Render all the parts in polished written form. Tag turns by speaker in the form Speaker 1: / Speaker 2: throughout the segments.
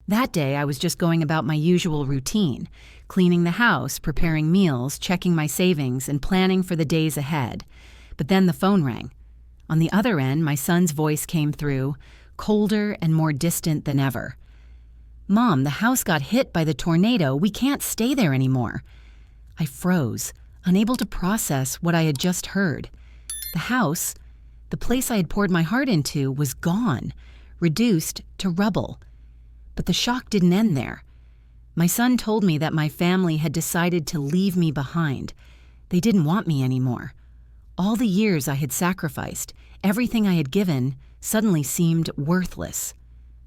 Speaker 1: That day, I was just going about my usual routine, cleaning the house, preparing meals, checking my savings, and planning for the days ahead. But then the phone rang. On the other end, my son's voice came through, colder and more distant than ever. "Mom, the house got hit by the tornado. We can't stay there anymore." I froze, unable to process what I had just heard. The house, the place I had poured my heart into, was gone, reduced to rubble. But the shock didn't end there. My son told me that my family had decided to leave me behind. They didn't want me anymore. All the years I had sacrificed, everything I had given, suddenly seemed worthless.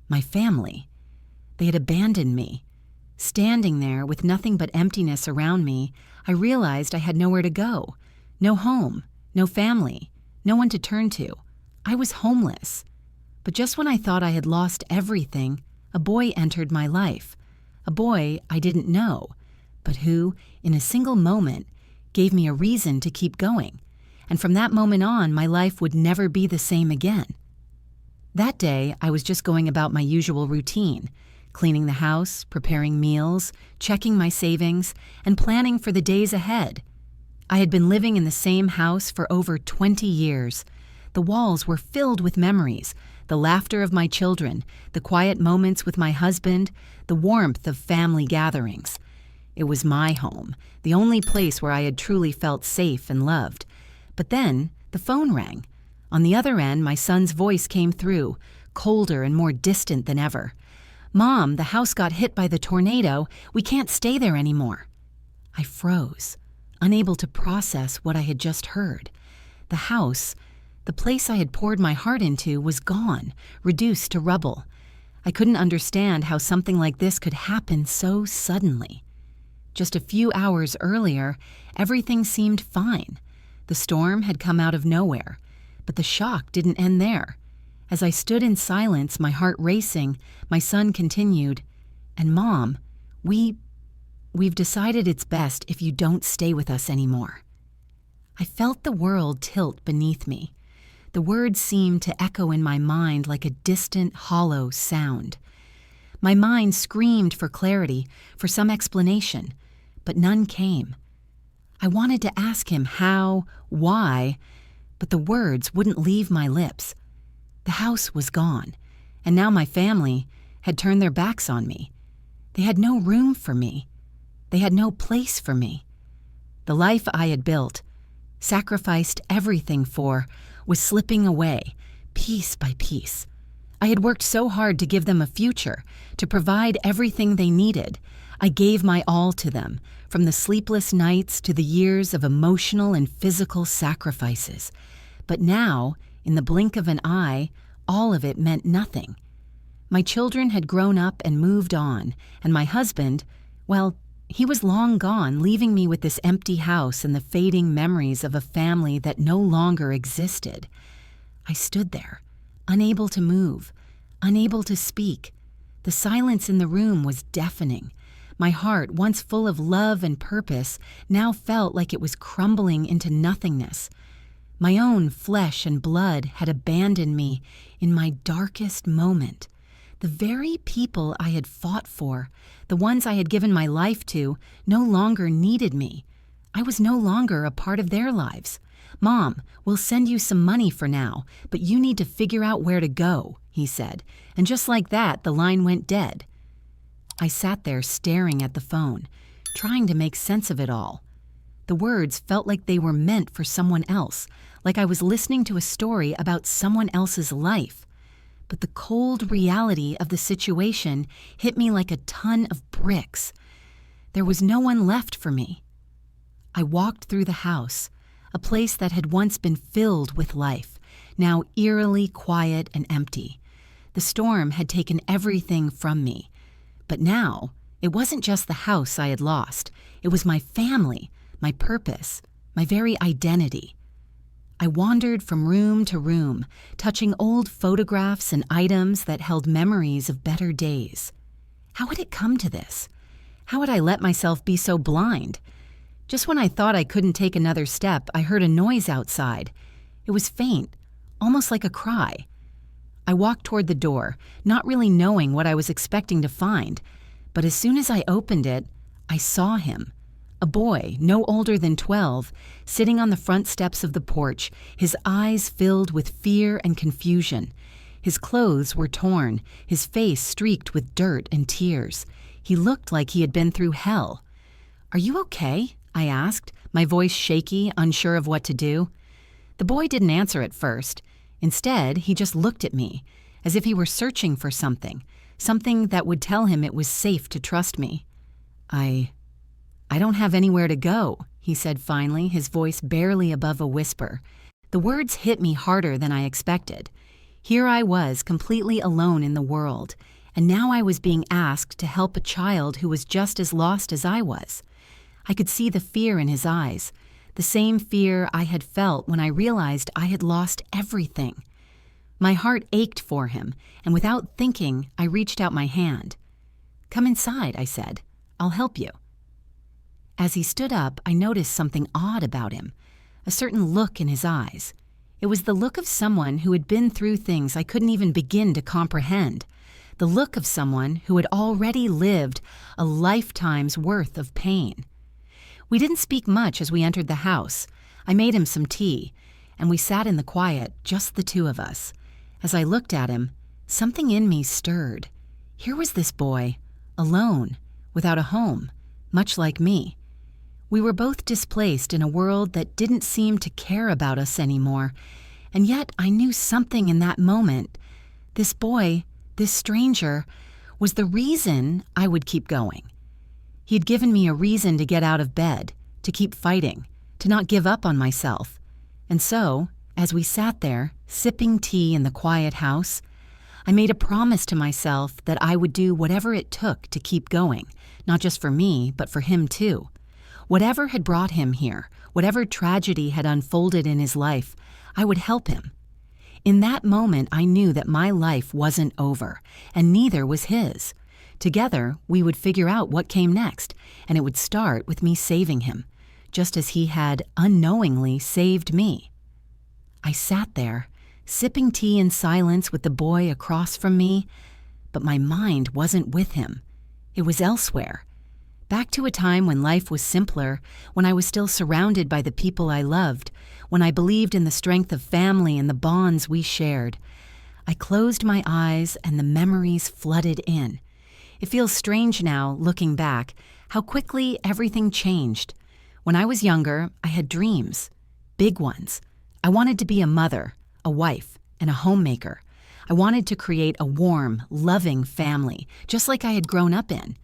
Speaker 1: My family. They had abandoned me. Standing there with nothing but emptiness around me, I realized I had nowhere to go. No home, no family, no one to turn to. I was homeless. But just when I thought I had lost everything, a boy entered my life. A boy I didn't know, but who, in a single moment, gave me a reason to keep going. And from that moment on, my life would never be the same again. That day, I was just going about my usual routine, cleaning the house, preparing meals, checking my savings, and planning for the days ahead. I had been living in the same house for over 20 years. The walls were filled with memories, the laughter of my children, the quiet moments with my husband, the warmth of family gatherings. It was my home, the only place where I had truly felt safe and loved. But then the phone rang. On the other end, my son's voice came through, colder and more distant than ever. "Mom, the house got hit by the tornado. We can't stay there anymore." I froze, unable to process what I had just heard. The house, the place I had poured my heart into, was gone, reduced to rubble. I couldn't understand how something like this could happen so suddenly. Just a few hours earlier, everything seemed fine. The storm had come out of nowhere, but the shock didn't end there. As I stood in silence, my heart racing, my son continued, "And Mom, we've decided it's best if you don't stay with us anymore." I felt the world tilt beneath me. The words seemed to echo in my mind like a distant, hollow sound. My mind screamed for clarity, for some explanation, but none came. I wanted to ask him how, why, but the words wouldn't leave my lips. The house was gone, and now my family had turned their backs on me. They had no room for me. They had no place for me. The life I had built, sacrificed everything for, was slipping away, piece by piece. I had worked so hard to give them a future, to provide everything they needed. I gave my all to them, from the sleepless nights to the years of emotional and physical sacrifices. But now, in the blink of an eye, all of it meant nothing. My children had grown up and moved on, and my husband, well, he was long gone, leaving me with this empty house and the fading memories of a family that no longer existed. I stood there, unable to move, unable to speak. The silence in the room was deafening. My heart, once full of love and purpose, now felt like it was crumbling into nothingness. My own flesh and blood had abandoned me in my darkest moment. The very people I had fought for, the ones I had given my life to, no longer needed me. I was no longer a part of their lives. "Mom, we'll send you some money for now, but you need to figure out where to go," he said. And just like that, the line went dead. I sat there staring at the phone, trying to make sense of it all. The words felt like they were meant for someone else, like I was listening to a story about someone else's life. But the cold reality of the situation hit me like a ton of bricks. There was no one left for me. I walked through the house, a place that had once been filled with life, now eerily quiet and empty. The storm had taken everything from me. But now, it wasn't just the house I had lost. It was my family, my purpose, my very identity. I wandered from room to room, touching old photographs and items that held memories of better days. How had it come to this? How had I let myself be so blind? Just when I thought I couldn't take another step, I heard a noise outside. It was faint, almost like a cry. I walked toward the door, not really knowing what I was expecting to find, but as soon as I opened it, I saw him. A boy, no older than 12, sitting on the front steps of the porch, his eyes filled with fear and confusion. His clothes were torn, his face streaked with dirt and tears. He looked like he had been through hell. "Are you okay?" I asked, my voice shaky, unsure of what to do. The boy didn't answer at first. Instead, he just looked at me, as if he were searching for something that would tell him it was safe to trust me. I don't have anywhere to go," he said finally, his voice barely above a whisper. The words hit me harder than I expected. Here I was, completely alone in the world, and now I was being asked to help a child who was just as lost as I was. I could see the fear in his eyes, the same fear I had felt when I realized I had lost everything. My heart ached for him, and without thinking, I reached out my hand. "Come inside," I said. "I'll help you." As he stood up, I noticed something odd about him, a certain look in his eyes. It was the look of someone who had been through things I couldn't even begin to comprehend, the look of someone who had already lived a lifetime's worth of pain. We didn't speak much as we entered the house. I made him some tea, and we sat in the quiet, just the two of us. As I looked at him, something in me stirred. Here was this boy, alone, without a home, much like me. We were both displaced in a world that didn't seem to care about us anymore, and yet I knew something in that moment. This boy, this stranger, was the reason I would keep going. He had given me a reason to get out of bed, to keep fighting, to not give up on myself. And so, as we sat there, sipping tea in the quiet house, I made a promise to myself that I would do whatever it took to keep going, not just for me, but for him too. Whatever had brought him here, whatever tragedy had unfolded in his life, I would help him. In that moment, I knew that my life wasn't over, and neither was his. Together, we would figure out what came next, and it would start with me saving him, just as he had unknowingly saved me. I sat there, sipping tea in silence with the boy across from me, but my mind wasn't with him. It was elsewhere. Back to a time when life was simpler, when I was still surrounded by the people I loved, when I believed in the strength of family and the bonds we shared. I closed my eyes and the memories flooded in. It feels strange now, looking back, how quickly everything changed. When I was younger, I had dreams, big ones. I wanted to be a mother, a wife, and a homemaker. I wanted to create a warm, loving family, just like I had grown up in.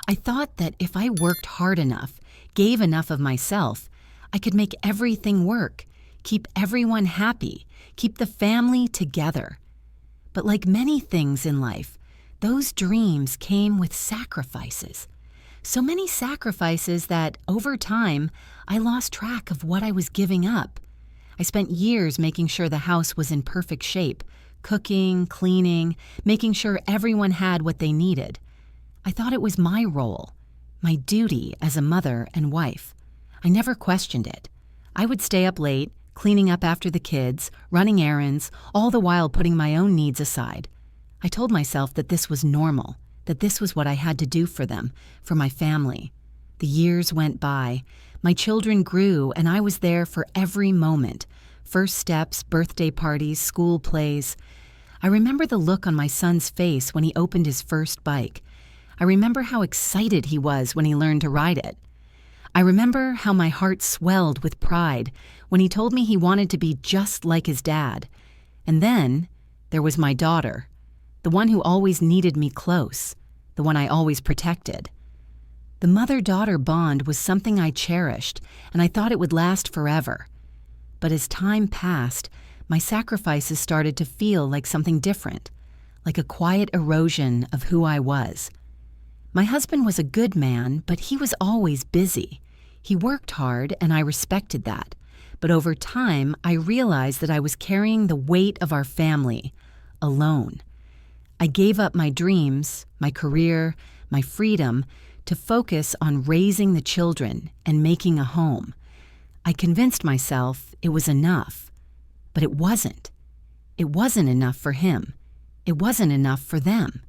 Speaker 1: I thought that if I worked hard enough, gave enough of myself, I could make everything work, keep everyone happy, keep the family together. But like many things in life, those dreams came with sacrifices. So many sacrifices that, over time, I lost track of what I was giving up. I spent years making sure the house was in perfect shape, cooking, cleaning, making sure everyone had what they needed. I thought it was my role, my duty as a mother and wife. I never questioned it. I would stay up late, cleaning up after the kids, running errands, all the while putting my own needs aside. I told myself that this was normal, that this was what I had to do for them, for my family. The years went by. My children grew, and I was there for every moment. First steps, birthday parties, school plays. I remember the look on my son's face when he opened his first bike. I remember how excited he was when he learned to ride it. I remember how my heart swelled with pride when he told me he wanted to be just like his dad. And then there was my daughter, the one who always needed me close, the one I always protected. The mother-daughter bond was something I cherished, and I thought it would last forever. But as time passed, my sacrifices started to feel like something different, like a quiet erosion of who I was. My husband was a good man, but he was always busy. He worked hard, and I respected that. But over time, I realized that I was carrying the weight of our family alone. I gave up my dreams, my career, my freedom to focus on raising the children and making a home. I convinced myself it was enough, but it wasn't. It wasn't enough for him. it wasn't enough for them.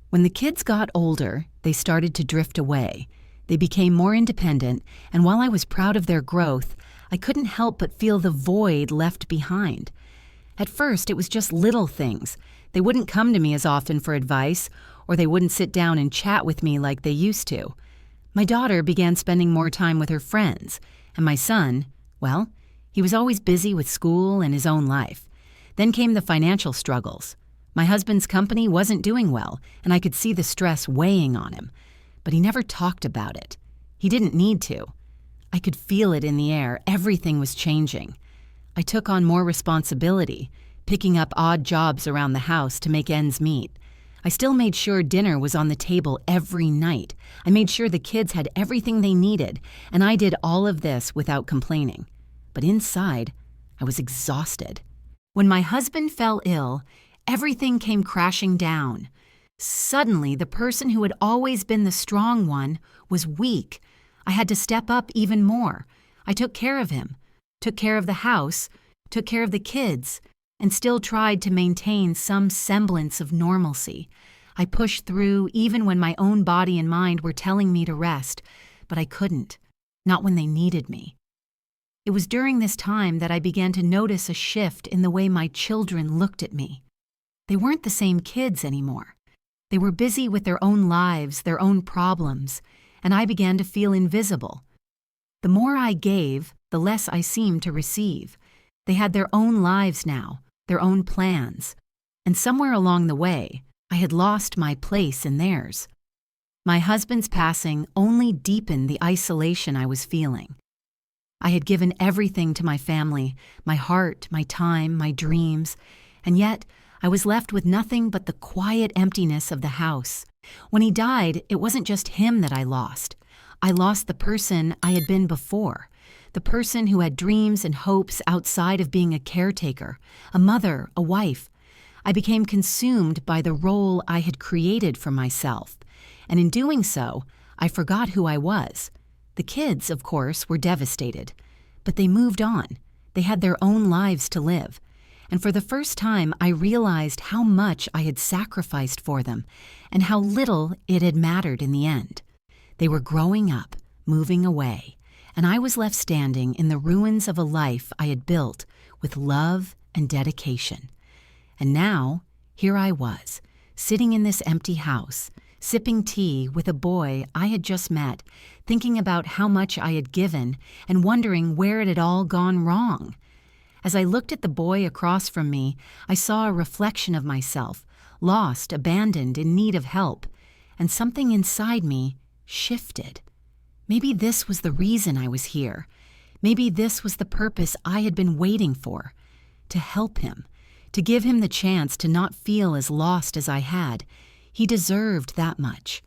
Speaker 1: When the kids got older, they started to drift away. They became more independent, and while I was proud of their growth, I couldn't help but feel the void left behind. At first, it was just little things. They wouldn't come to me as often for advice, or they wouldn't sit down and chat with me like they used to. My daughter began spending more time with her friends, and my son, well, he was always busy with school and his own life. Then came the financial struggles. My husband's company wasn't doing well, and I could see the stress weighing on him. But he never talked about it. He didn't need to. I could feel it in the air. Everything was changing. I took on more responsibility, picking up odd jobs around the house to make ends meet. I still made sure dinner was on the table every night. I made sure the kids had everything they needed, and I did all of this without complaining. But inside, I was exhausted. When my husband fell ill, everything came crashing down. Suddenly, the person who had always been the strong one was weak. I had to step up even more. I took care of him, took care of the house, took care of the kids, and still tried to maintain some semblance of normalcy. I pushed through even when my own body and mind were telling me to rest, but I couldn't, not when they needed me. It was during this time that I began to notice a shift in the way my children looked at me. They weren't the same kids anymore. They were busy with their own lives, their own problems, and I began to feel invisible. The more I gave, the less I seemed to receive. They had their own lives now, their own plans, and somewhere along the way, I had lost my place in theirs. My husband's passing only deepened the isolation I was feeling. I had given everything to my family, my heart, my time, my dreams, and yet I was left with nothing but the quiet emptiness of the house. When he died, it wasn't just him that I lost. I lost the person I had been before, the person who had dreams and hopes outside of being a caretaker, a mother, a wife. I became consumed by the role I had created for myself, and in doing so, I forgot who I was. The kids, of course, were devastated, but they moved on. They had their own lives to live. And for the first time, I realized how much I had sacrificed for them and how little it had mattered in the end. They were growing up, moving away, and I was left standing in the ruins of a life I had built with love and dedication. And now, here I was, sitting in this empty house, sipping tea with a boy I had just met, thinking about how much I had given and wondering where it had all gone wrong. As I looked at the boy across from me, I saw a reflection of myself, lost, abandoned, in need of help, and something inside me shifted. Maybe this was the reason I was here. Maybe this was the purpose I had been waiting for, to help him, to give him the chance to not feel as lost as I had. He deserved that much.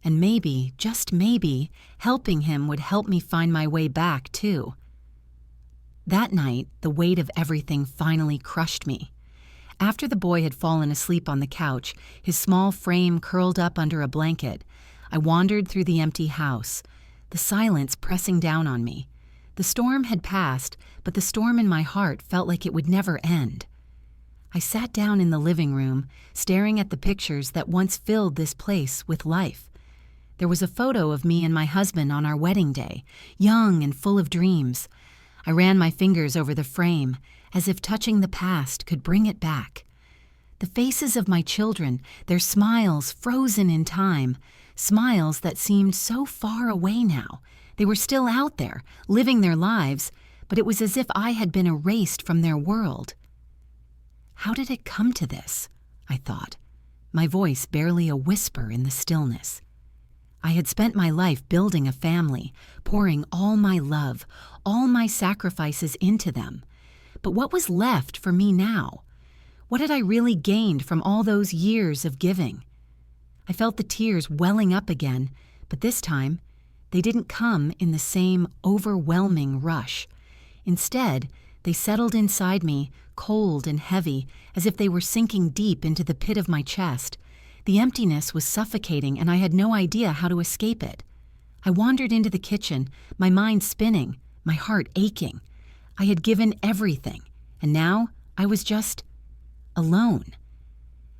Speaker 1: And maybe, just maybe, helping him would help me find my way back, too. That night, the weight of everything finally crushed me. After the boy had fallen asleep on the couch, his small frame curled up under a blanket, I wandered through the empty house, the silence pressing down on me. The storm had passed, but the storm in my heart felt like it would never end. I sat down in the living room, staring at the pictures that once filled this place with life. There was a photo of me and my husband on our wedding day, young and full of dreams. I ran my fingers over the frame, as if touching the past could bring it back. The faces of my children, their smiles frozen in time, smiles that seemed so far away now. They were still out there, living their lives, but it was as if I had been erased from their world. How did it come to this? I thought, my voice barely a whisper in the stillness. I had spent my life building a family, pouring all my love, all my sacrifices into them. But what was left for me now? What had I really gained from all those years of giving? I felt the tears welling up again, but this time, they didn't come in the same overwhelming rush. Instead, they settled inside me, cold and heavy, as if they were sinking deep into the pit of my chest. The emptiness was suffocating, and I had no idea how to escape it. I wandered into the kitchen, my mind spinning, my heart aching. I had given everything, and now I was just alone.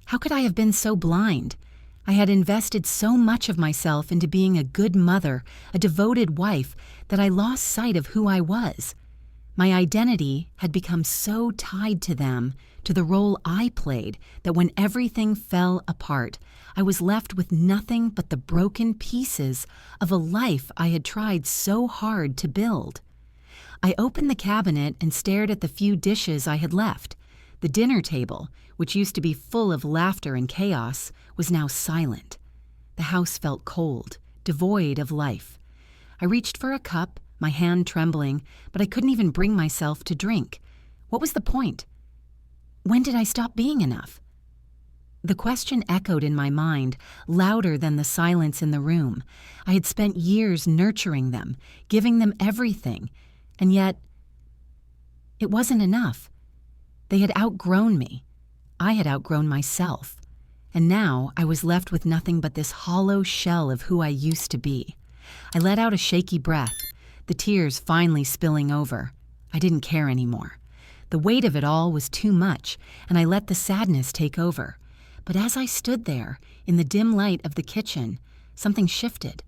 Speaker 1: How could I have been so blind? I had invested so much of myself into being a good mother, a devoted wife, that I lost sight of who I was. My identity had become so tied to them, to the role I played, that when everything fell apart, I was left with nothing but the broken pieces of a life I had tried so hard to build. I opened the cabinet and stared at the few dishes I had left. The dinner table, which used to be full of laughter and chaos, was now silent. The house felt cold, devoid of life. I reached for a cup, my hand trembling, but I couldn't even bring myself to drink. What was the point? When did I stop being enough? The question echoed in my mind, louder than the silence in the room. I had spent years nurturing them, giving them everything, and yet it wasn't enough. They had outgrown me. I had outgrown myself. And now I was left with nothing but this hollow shell of who I used to be. I let out a shaky breath, the tears finally spilling over. I didn't care anymore. The weight of it all was too much, and I let the sadness take over. But as I stood there, in the dim light of the kitchen, something shifted.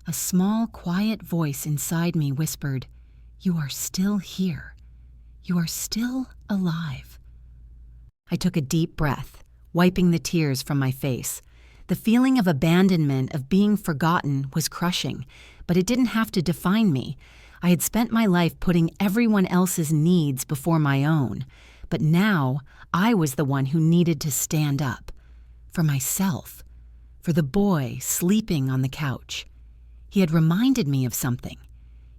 Speaker 1: A small, quiet voice inside me whispered, "You are still here. You are still alive." I took a deep breath, wiping the tears from my face. The feeling of abandonment, of being forgotten, was crushing, but it didn't have to define me. I had spent my life putting everyone else's needs before my own, but now I was the one who needed to stand up. For myself. For the boy sleeping on the couch. He had reminded me of something.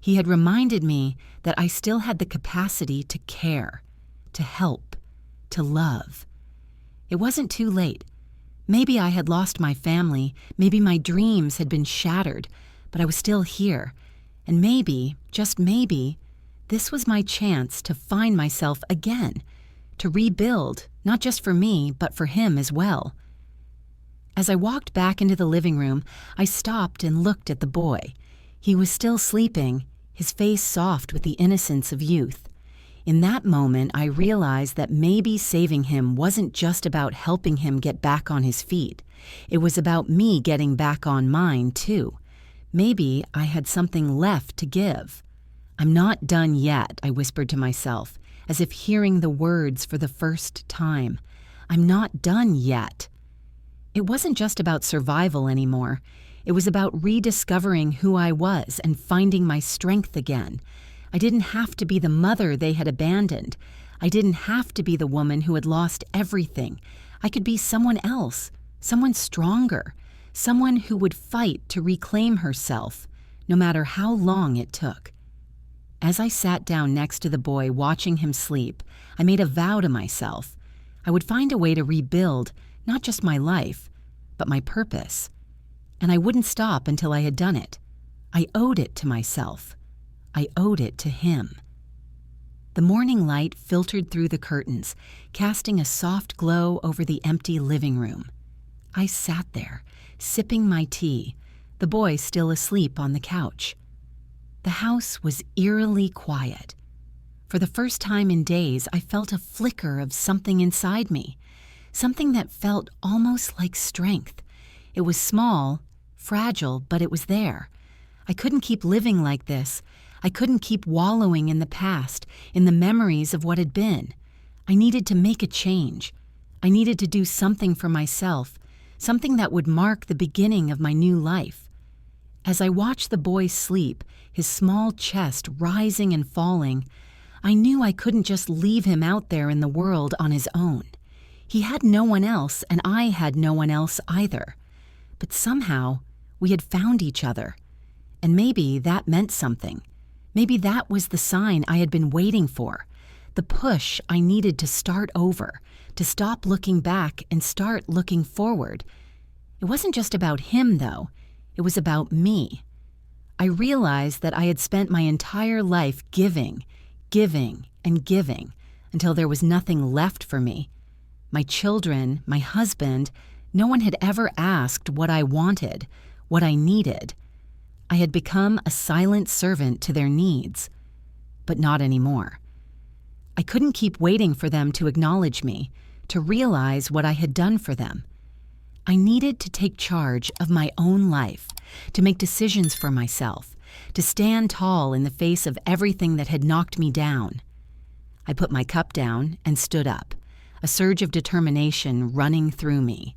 Speaker 1: He had reminded me that I still had the capacity to care, to help, to love. It wasn't too late. Maybe I had lost my family, maybe my dreams had been shattered, but I was still here. And maybe, just maybe, this was my chance to find myself again, to rebuild, not just for me, but for him as well. As I walked back into the living room, I stopped and looked at the boy. He was still sleeping, his face soft with the innocence of youth. In that moment, I realized that maybe saving him wasn't just about helping him get back on his feet. It was about me getting back on mine, too. Maybe I had something left to give. "I'm not done yet," I whispered to myself, as if hearing the words for the first time. "I'm not done yet." It wasn't just about survival anymore. It was about rediscovering who I was and finding my strength again. I didn't have to be the mother they had abandoned. I didn't have to be the woman who had lost everything. I could be someone else, someone stronger, someone who would fight to reclaim herself, no matter how long it took. As I sat down next to the boy watching him sleep, I made a vow to myself. I would find a way to rebuild not just my life, but my purpose. And I wouldn't stop until I had done it. I owed it to myself. I owed it to him. The morning light filtered through the curtains, casting a soft glow over the empty living room. I sat there, sipping my tea, the boy still asleep on the couch. The house was eerily quiet. For the first time in days, I felt a flicker of something inside me, something that felt almost like strength. It was small, fragile, but it was there. I couldn't keep living like this. I couldn't keep wallowing in the past, in the memories of what had been. I needed to make a change. I needed to do something for myself, something that would mark the beginning of my new life. As I watched the boy sleep, his small chest rising and falling, I knew I couldn't just leave him out there in the world on his own. He had no one else, and I had no one else either. But somehow, we had found each other. And maybe that meant something. Maybe that was the sign I had been waiting for, the push I needed to start over, to stop looking back and start looking forward. It wasn't just about him, though. It was about me. I realized that I had spent my entire life giving, and giving, until there was nothing left for me. My children, my husband, no one had ever asked what I wanted, what I needed. I had become a silent servant to their needs, but not anymore. I couldn't keep waiting for them to acknowledge me, to realize what I had done for them. I needed to take charge of my own life, to make decisions for myself, to stand tall in the face of everything that had knocked me down. I put my cup down and stood up, a surge of determination running through me.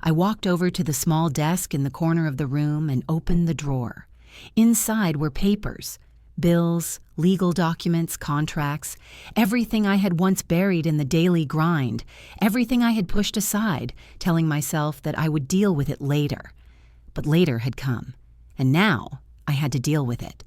Speaker 1: I walked over to the small desk in the corner of the room and opened the drawer. Inside were papers, bills, legal documents, contracts, everything I had once buried in the daily grind, everything I had pushed aside, telling myself that I would deal with it later. But later had come, and now I had to deal with it.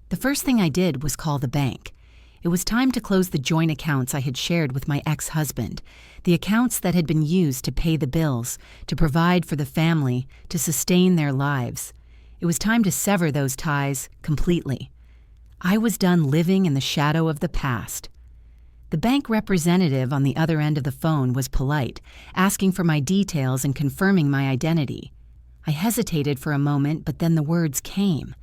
Speaker 1: The first thing I did was call the bank. It was time to close the joint accounts I had shared with my ex-husband, the accounts that had been used to pay the bills, to provide for the family, to sustain their lives. It was time to sever those ties completely. I was done living in the shadow of the past. The bank representative on the other end of the phone was polite, asking for my details and confirming my identity. I hesitated for a moment, but then the words came.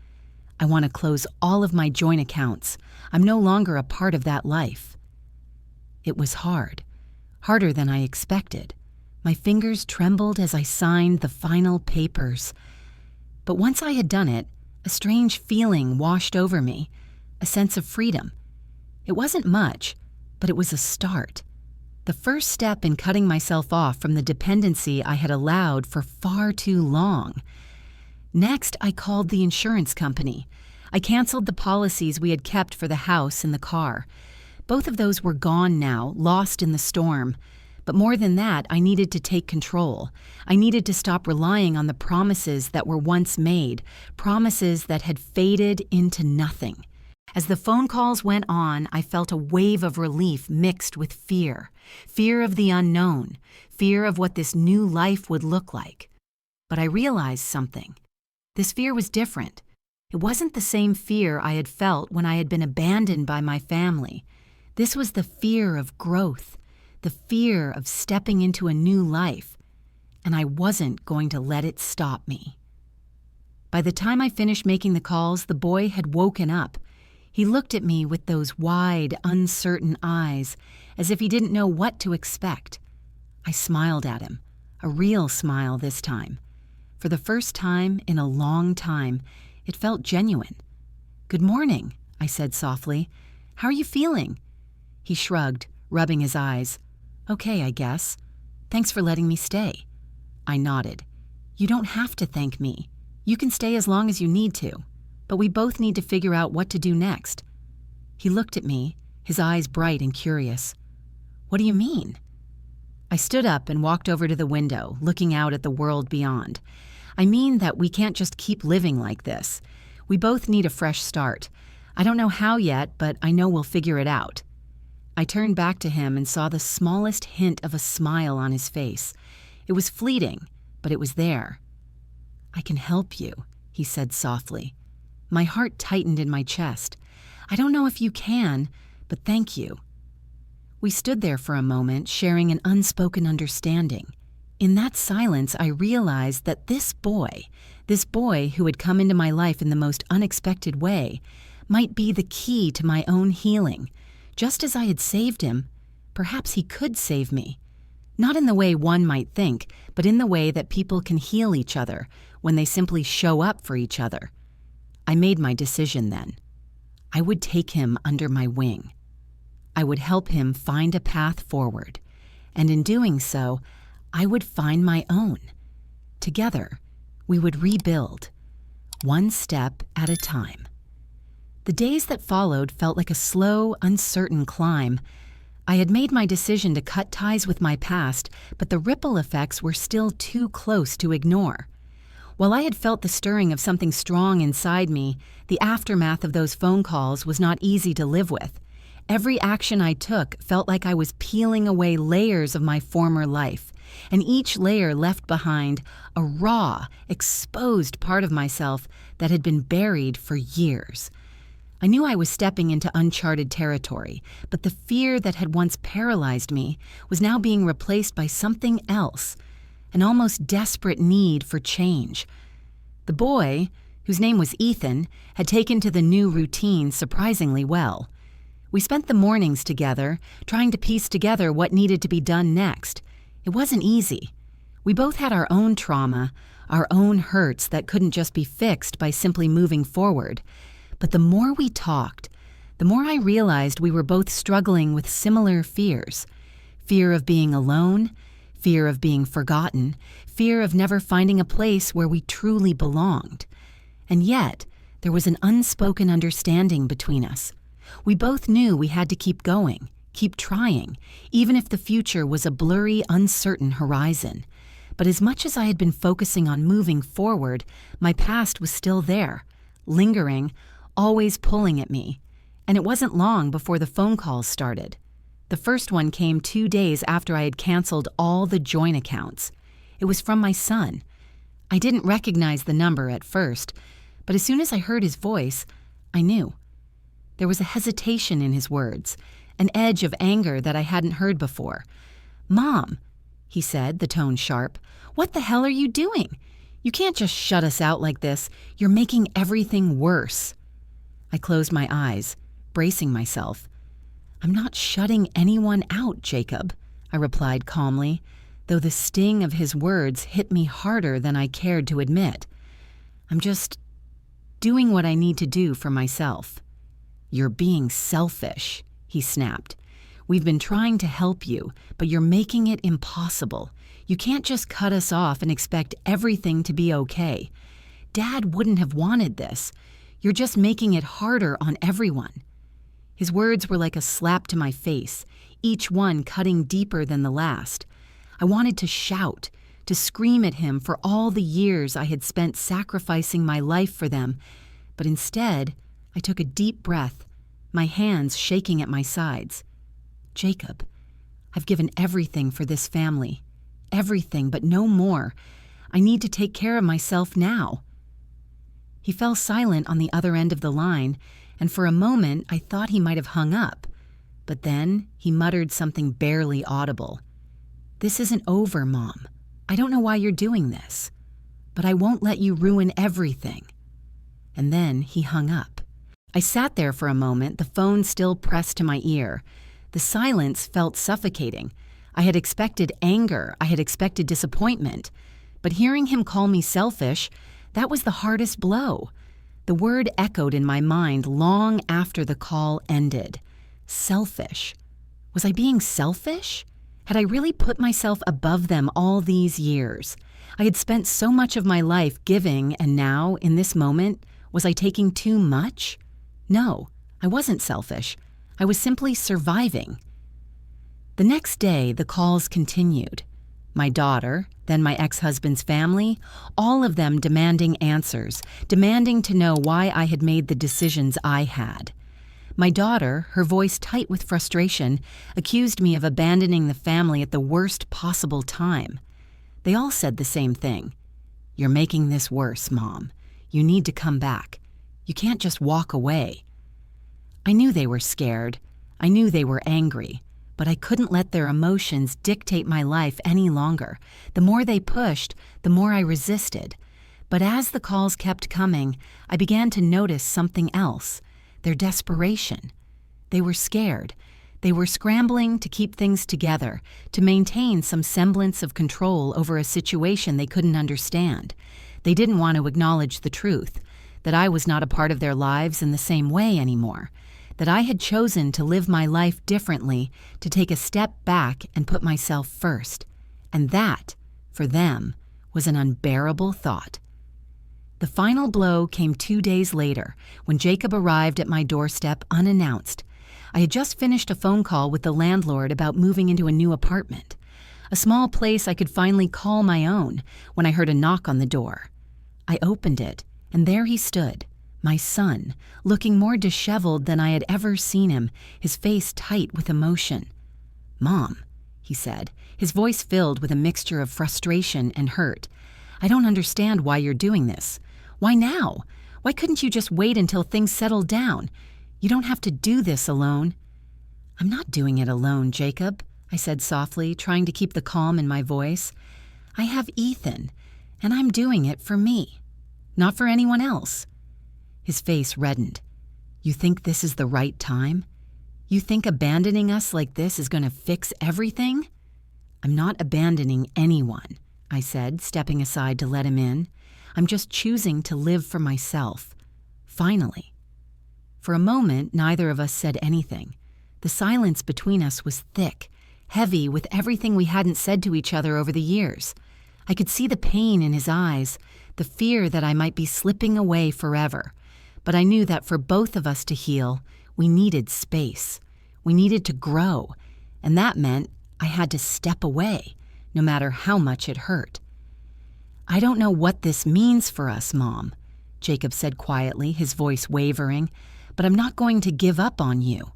Speaker 1: I want to close all of my joint accounts. I'm no longer a part of that life. It was hard, harder than I expected. My fingers trembled as I signed the final papers. But once I had done it, a strange feeling washed over me, a sense of freedom. It wasn't much, but it was a start. The first step in cutting myself off from the dependency I had allowed for far too long. Next, I called the insurance company. I canceled the policies we had kept for the house and the car. Both of those were gone now, lost in the storm. But more than that, I needed to take control. I needed to stop relying on the promises that were once made, promises that had faded into nothing. As the phone calls went on, I felt a wave of relief mixed with fear. Fear of the unknown, fear of what this new life would look like. But I realized something. This fear was different. It wasn't the same fear I had felt when I had been abandoned by my family. This was the fear of growth, the fear of stepping into a new life, and I wasn't going to let it stop me. By the time I finished making the calls, the boy had woken up. He looked at me with those wide, uncertain eyes, as if he didn't know what to expect. I smiled at him, a real smile this time. For the first time in a long time, it felt genuine. "Good morning," I said softly. "How are you feeling?" He shrugged, rubbing his eyes. "Okay, I guess. Thanks for letting me stay." I nodded. "You don't have to thank me. You can stay as long as you need to. But we both need to figure out what to do next." He looked at me, his eyes bright and curious. "What do you mean?" I stood up and walked over to the window, looking out at the world beyond. "I mean that we can't just keep living like this. We both need a fresh start. I don't know how yet, but I know we'll figure it out." I turned back to him and saw the smallest hint of a smile on his face. It was fleeting, but it was there. "I can help you," he said softly. My heart tightened in my chest. "I don't know if you can, but thank you." We stood there for a moment, sharing an unspoken understanding. In that silence, I realized that this boy who had come into my life in the most unexpected way, might be the key to my own healing. Just as I had saved him, perhaps he could save me. Not in the way one might think, but in the way that people can heal each other when they simply show up for each other. I made my decision then. I would take him under my wing. I would help him find a path forward, and in doing so, I would find my own. Together, we would rebuild, one step at a time. The days that followed felt like a slow, uncertain climb. I had made my decision to cut ties with my past, but the ripple effects were still too close to ignore. While I had felt the stirring of something strong inside me, the aftermath of those phone calls was not easy to live with. Every action I took felt like I was peeling away layers of my former life, and each layer left behind a raw, exposed part of myself that had been buried for years. I knew I was stepping into uncharted territory, but the fear that had once paralyzed me was now being replaced by something else, an almost desperate need for change. The boy, whose name was Ethan, had taken to the new routine surprisingly well. We spent the mornings together, trying to piece together what needed to be done next. It wasn't easy. We both had our own trauma, our own hurts that couldn't just be fixed by simply moving forward. But the more we talked, the more I realized we were both struggling with similar fears. Fear of being alone, fear of being forgotten, fear of never finding a place where we truly belonged. And yet, there was an unspoken understanding between us. We both knew we had to keep going, keep trying, even if the future was a blurry, uncertain horizon. But as much as I had been focusing on moving forward, my past was still there, lingering, always pulling at me. And it wasn't long before the phone calls started. The first one came 2 days after I had canceled all the joint accounts. It was from my son. I didn't recognize the number at first, but as soon as I heard his voice, I knew. There was a hesitation in his words, an edge of anger that I hadn't heard before. "Mom," he said, the tone sharp, "what the hell are you doing? You can't just shut us out like this. You're making everything worse." I closed my eyes, bracing myself. "I'm not shutting anyone out, Jacob," I replied calmly, though the sting of his words hit me harder than I cared to admit. "I'm just doing what I need to do for myself." "You're being selfish," he snapped. "We've been trying to help you, but you're making it impossible. You can't just cut us off and expect everything to be okay. Dad wouldn't have wanted this. You're just making it harder on everyone." His words were like a slap to my face, each one cutting deeper than the last. I wanted to shout, to scream at him for all the years I had spent sacrificing my life for them, but instead, I took a deep breath, my hands shaking at my sides. "Jacob, I've given everything for this family. Everything, but no more. I need to take care of myself now." He fell silent on the other end of the line, and for a moment I thought he might have hung up. But then he muttered something barely audible. "This isn't over, Mom. I don't know why you're doing this, but I won't let you ruin everything." And then he hung up. I sat there for a moment, the phone still pressed to my ear. The silence felt suffocating. I had expected anger, I had expected disappointment. But hearing him call me selfish, that was the hardest blow. The word echoed in my mind long after the call ended. Selfish. Was I being selfish? Had I really put myself above them all these years? I had spent so much of my life giving, and now, in this moment, was I taking too much? No, I wasn't selfish. I was simply surviving. The next day, the calls continued. My daughter, then my ex-husband's family, all of them demanding answers, demanding to know why I had made the decisions I had. My daughter, her voice tight with frustration, accused me of abandoning the family at the worst possible time. They all said the same thing. "You're making this worse, Mom. You need to come back. You can't just walk away." I knew they were scared. I knew they were angry. But I couldn't let their emotions dictate my life any longer. The more they pushed, the more I resisted. But as the calls kept coming, I began to notice something else. Their desperation. They were scared. They were scrambling to keep things together, to maintain some semblance of control over a situation they couldn't understand. They didn't want to acknowledge the truth, that I was not a part of their lives in the same way anymore, that I had chosen to live my life differently, to take a step back and put myself first. And that, for them, was an unbearable thought. The final blow came 2 days later, when Jacob arrived at my doorstep unannounced. I had just finished a phone call with the landlord about moving into a new apartment, a small place I could finally call my own, when I heard a knock on the door. I opened it, and there he stood, my son, looking more disheveled than I had ever seen him, his face tight with emotion. "Mom," he said, his voice filled with a mixture of frustration and hurt. "I don't understand why you're doing this. Why now? Why couldn't you just wait until things settled down? You don't have to do this alone." "I'm not doing it alone, Jacob," I said softly, trying to keep the calm in my voice. "I have Ethan, and I'm doing it for me, not for anyone else." His face reddened. "You think this is the right time?" You think abandoning us like this is going to fix everything? I'm not abandoning anyone, I said, stepping aside to let him in. I'm just choosing to live for myself. Finally. For a moment, neither of us said anything. The silence between us was thick, heavy with everything we hadn't said to each other over the years. I could see the pain in his eyes, the fear that I might be slipping away forever. But I knew that for both of us to heal, we needed space. We needed to grow, and that meant I had to step away, no matter how much it hurt. I don't know what this means for us, Mom, Jacob said quietly, his voice wavering, but I'm not going to give up on you.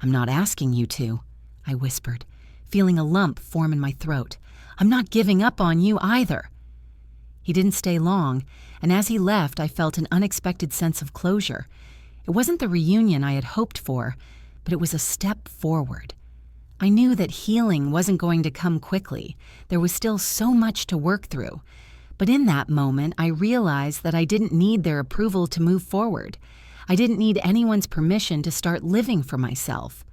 Speaker 1: I'm not asking you to, I whispered, feeling a lump form in my throat. I'm not giving up on you either. He didn't stay long, and as he left, I felt an unexpected sense of closure. It wasn't the reunion I had hoped for, but it was a step forward. I knew that healing wasn't going to come quickly. There was still so much to work through. But in that moment, I realized that I didn't need their approval to move forward. I didn't need anyone's permission to start living for myself.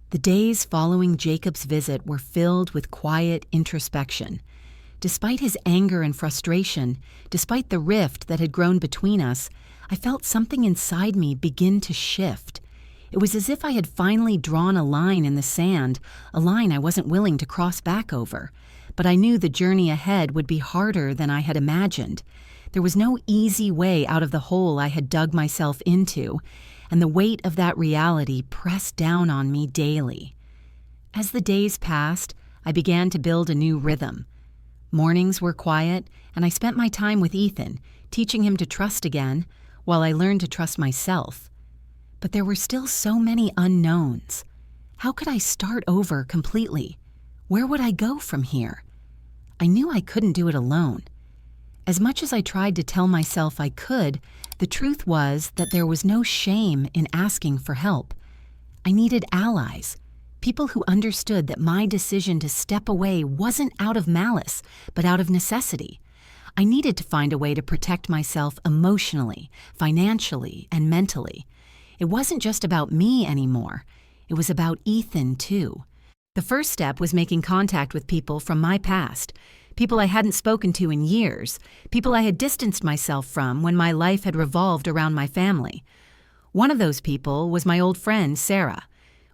Speaker 1: The days following Jacob's visit were filled with quiet introspection. Despite his anger and frustration, despite the rift that had grown between us, I felt something inside me begin to shift. It was as if I had finally drawn a line in the sand, a line I wasn't willing to cross back over. But I knew the journey ahead would be harder than I had imagined. There was no easy way out of the hole I had dug myself into, and the weight of that reality pressed down on me daily. As the days passed, I began to build a new rhythm. Mornings were quiet, and I spent my time with Ethan, teaching him to trust again, while I learned to trust myself. But there were still so many unknowns. How could I start over completely? Where would I go from here? I knew I couldn't do it alone. As much as I tried to tell myself I could, the truth was that there was no shame in asking for help. I needed allies, people who understood that my decision to step away wasn't out of malice, but out of necessity. I needed to find a way to protect myself emotionally, financially, and mentally. It wasn't just about me anymore. It was about Ethan, too. The first step was making contact with people from my past, people I hadn't spoken to in years, people I had distanced myself from when my life had revolved around my family. One of those people was my old friend, Sarah.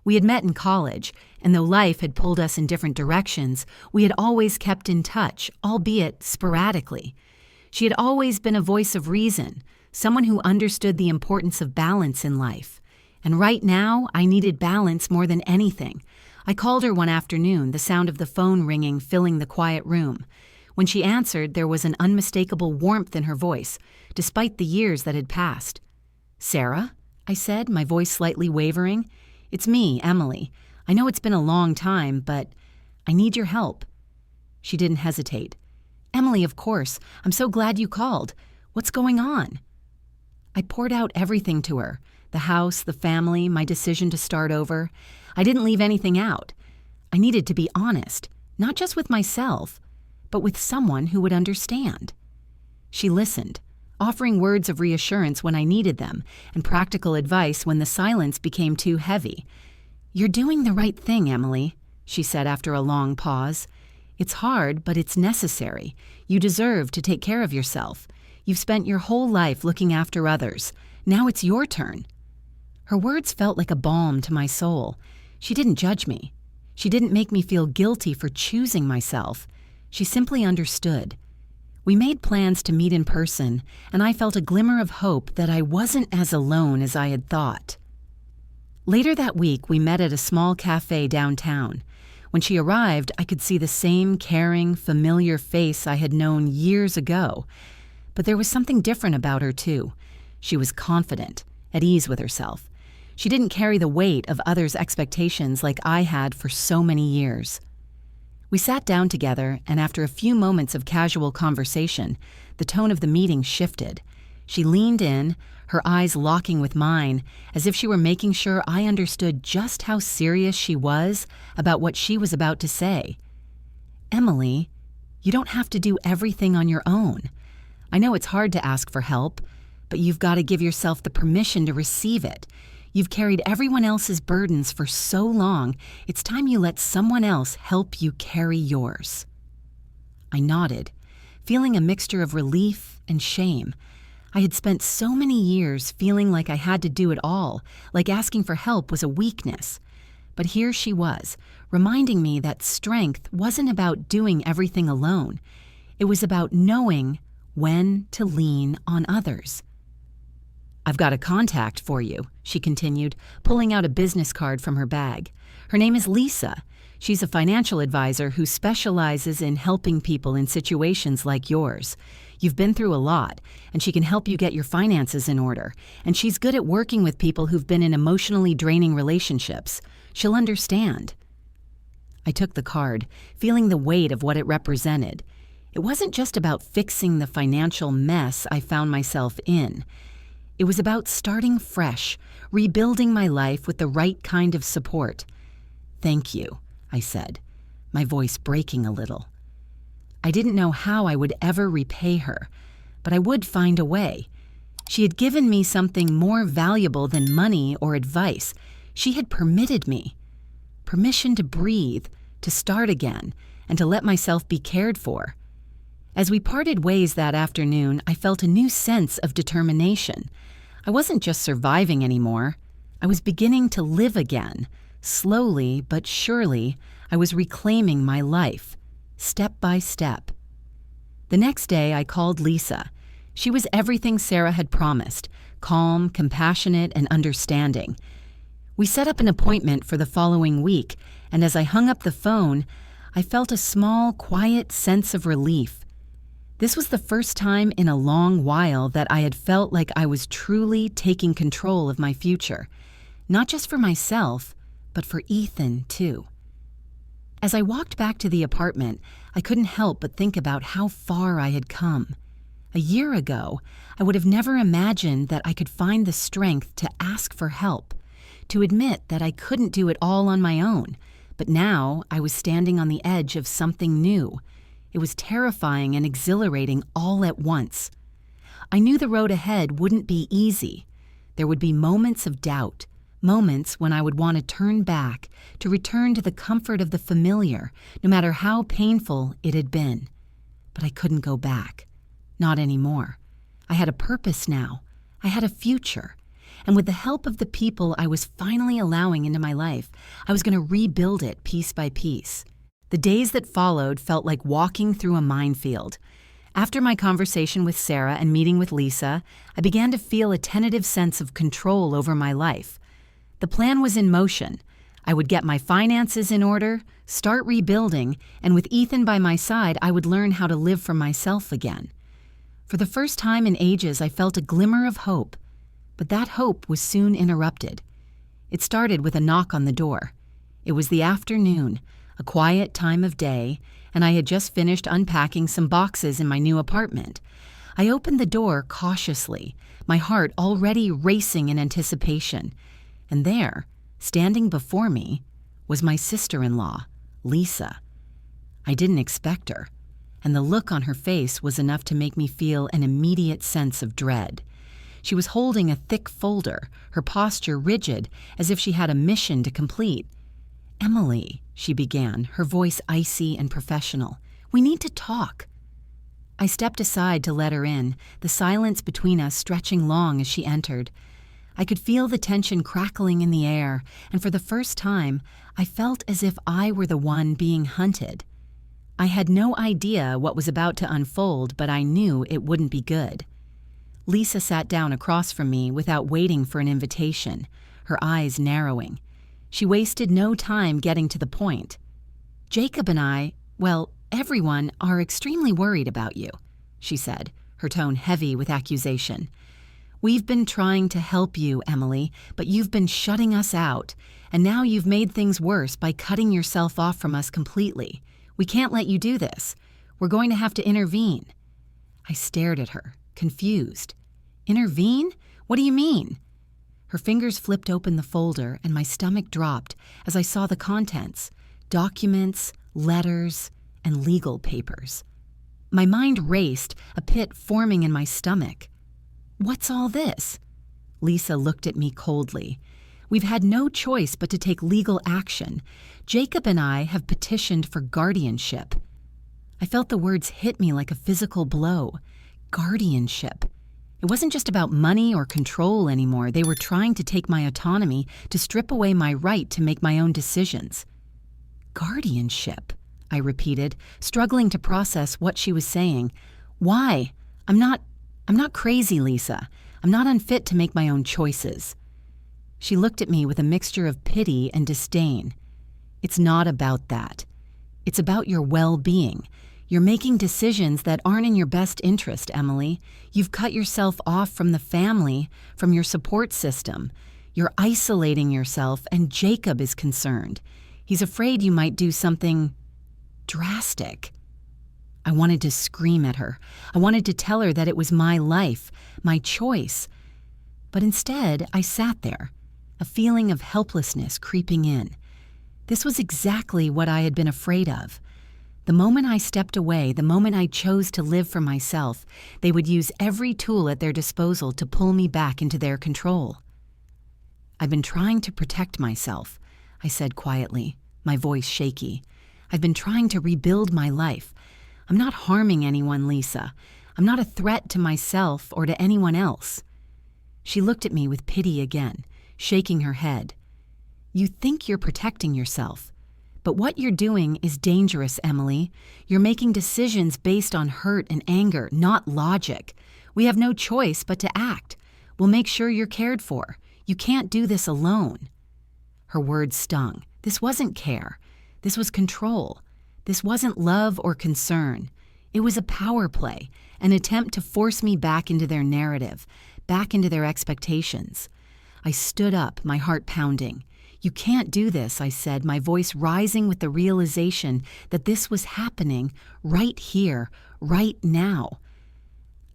Speaker 1: We had met in college, and though life had pulled us in different directions, we had always kept in touch, albeit sporadically. She had always been a voice of reason, someone who understood the importance of balance in life. And right now, I needed balance more than anything. I called her one afternoon, the sound of the phone ringing filling the quiet room. When she answered, there was an unmistakable warmth in her voice, despite the years that had passed. "Sarah?" I said, my voice slightly wavering. "It's me, Emily. I know it's been a long time, but I need your help." She didn't hesitate. "Emily, of course. I'm so glad you called. What's going on?" I poured out everything to her, the house, the family, my decision to start over. I didn't leave anything out. I needed to be honest, not just with myself, but with someone who would understand. She listened, offering words of reassurance when I needed them, and practical advice when the silence became too heavy. "You're doing the right thing, Emily," she said after a long pause. "It's hard, but it's necessary. You deserve to take care of yourself. You've spent your whole life looking after others. Now it's your turn." Her words felt like a balm to my soul. She didn't judge me. She didn't make me feel guilty for choosing myself. She simply understood. We made plans to meet in person, and I felt a glimmer of hope that I wasn't as alone as I had thought. Later that week, we met at a small cafe downtown. When she arrived, I could see the same caring, familiar face I had known years ago. But there was something different about her, too. She was confident, at ease with herself. She didn't carry the weight of others' expectations like I had for so many years. We sat down together, and after a few moments of casual conversation, the tone of the meeting shifted. She leaned in, her eyes locking with mine, as if she were making sure I understood just how serious she was about what she was about to say. "Emily, you don't have to do everything on your own. I know it's hard to ask for help, but you've got to give yourself the permission to receive it. You've carried everyone else's burdens for so long, it's time you let someone else help you carry yours." I nodded, feeling a mixture of relief and shame. I had spent so many years feeling like I had to do it all, like asking for help was a weakness. But here she was, reminding me that strength wasn't about doing everything alone. It was about knowing when to lean on others. "I've got a contact for you," she continued, pulling out a business card from her bag. "Her name is Lisa. She's a financial advisor who specializes in helping people in situations like yours. You've been through a lot, and she can help you get your finances in order. And she's good at working with people who've been in emotionally draining relationships. She'll understand." I took the card, feeling the weight of what it represented. It wasn't just about fixing the financial mess I found myself in. It was about starting fresh, rebuilding my life with the right kind of support. "Thank you," I said, my voice breaking a little. I didn't know how I would ever repay her, but I would find a way. She had given me something more valuable than money or advice. She had permitted me. Permission to breathe, to start again, and to let myself be cared for. As we parted ways that afternoon, I felt a new sense of determination. I wasn't just surviving anymore. I was beginning to live again. Slowly but surely, I was reclaiming my life, step by step. The next day, I called Lisa. She was everything Sarah had promised, calm, compassionate, and understanding. We set up an appointment for the following week, and as I hung up the phone, I felt a small, quiet sense of relief. This was the first time in a long while that I had felt like I was truly taking control of my future, not just for myself, but for Ethan, too. As I walked back to the apartment, I couldn't help but think about how far I had come. A year ago, I would have never imagined that I could find the strength to ask for help, to admit that I couldn't do it all on my own, but now I was standing on the edge of something new. It was terrifying and exhilarating all at once. I knew the road ahead wouldn't be easy. There would be moments of doubt, moments when I would want to turn back, to return to the comfort of the familiar, no matter how painful it had been. But I couldn't go back. Not anymore. I had a purpose now. I had a future. And with the help of the people I was finally allowing into my life, I was going to rebuild it piece by piece. The days that followed felt like walking through a minefield. After my conversation with Sarah and meeting with Lisa, I began to feel a tentative sense of control over my life. The plan was in motion. I would get my finances in order, start rebuilding, and with Ethan by my side, I would learn how to live for myself again. For the first time in ages, I felt a glimmer of hope. But that hope was soon interrupted. It started with a knock on the door. It was the afternoon, a quiet time of day, and I had just finished unpacking some boxes in my new apartment. I opened the door cautiously, my heart already racing in anticipation. And there, standing before me, was my sister-in-law, Lisa. I didn't expect her, and the look on her face was enough to make me feel an immediate sense of dread. She was holding a thick folder, her posture rigid, as if she had a mission to complete. "Emily," she began, her voice icy and professional, "we need to talk." I stepped aside to let her in, the silence between us stretching long as she entered. I could feel the tension crackling in the air, and for the first time, I felt as if I were the one being hunted. I had no idea what was about to unfold, but I knew it wouldn't be good. Lisa sat down across from me without waiting for an invitation, her eyes narrowing. She wasted no time getting to the point. "Jacob and I, well, everyone, are extremely worried about you," she said, her tone heavy with accusation. "We've been trying to help you, Emily, but you've been shutting us out, and now you've made things worse by cutting yourself off from us completely. We can't let you do this. We're going to have to intervene." I stared at her, confused. "Intervene? What do you mean?" Her fingers flipped open the folder, and my stomach dropped as I saw the contents: documents, letters, and legal papers. My mind raced, a pit forming in my stomach. "What's all this?" Lisa looked at me coldly. We've had no choice but to take legal action. Jacob and I have petitioned for guardianship." I felt the words hit me like a physical blow. Guardianship. It wasn't just about money or control anymore. They were trying to take my autonomy, to strip away my right to make my own decisions. "Guardianship," I repeated, struggling to process what she was saying. "Why? I'm not crazy, Lisa. I'm not unfit to make my own choices." She looked at me with a mixture of pity and disdain. "It's not about that. It's about your well-being. You're making decisions that aren't in your best interest, Emily. You've cut yourself off from the family, from your support system. You're isolating yourself, and Jacob is concerned. He's afraid you might do something drastic." I wanted to scream at her. I wanted to tell her that it was my life, my choice. But instead, I sat there, a feeling of helplessness creeping in. This was exactly what I had been afraid of. The moment I stepped away, the moment I chose to live for myself, they would use every tool at their disposal to pull me back into their control. "I've been trying to protect myself," I said quietly, my voice shaky. "I've been trying to rebuild my life. I'm not harming anyone, Lisa. I'm not a threat to myself or to anyone else." She looked at me with pity again, shaking her head. "You think you're protecting yourself. But what you're doing is dangerous, Emily. You're making decisions based on hurt and anger, not logic. We have no choice but to act. We'll make sure you're cared for. You can't do this alone." Her words stung. This wasn't care. This was control. This wasn't love or concern. It was a power play, an attempt to force me back into their narrative, back into their expectations. I stood up, my heart pounding. "You can't do this," I said, my voice rising with the realization that this was happening right here, right now.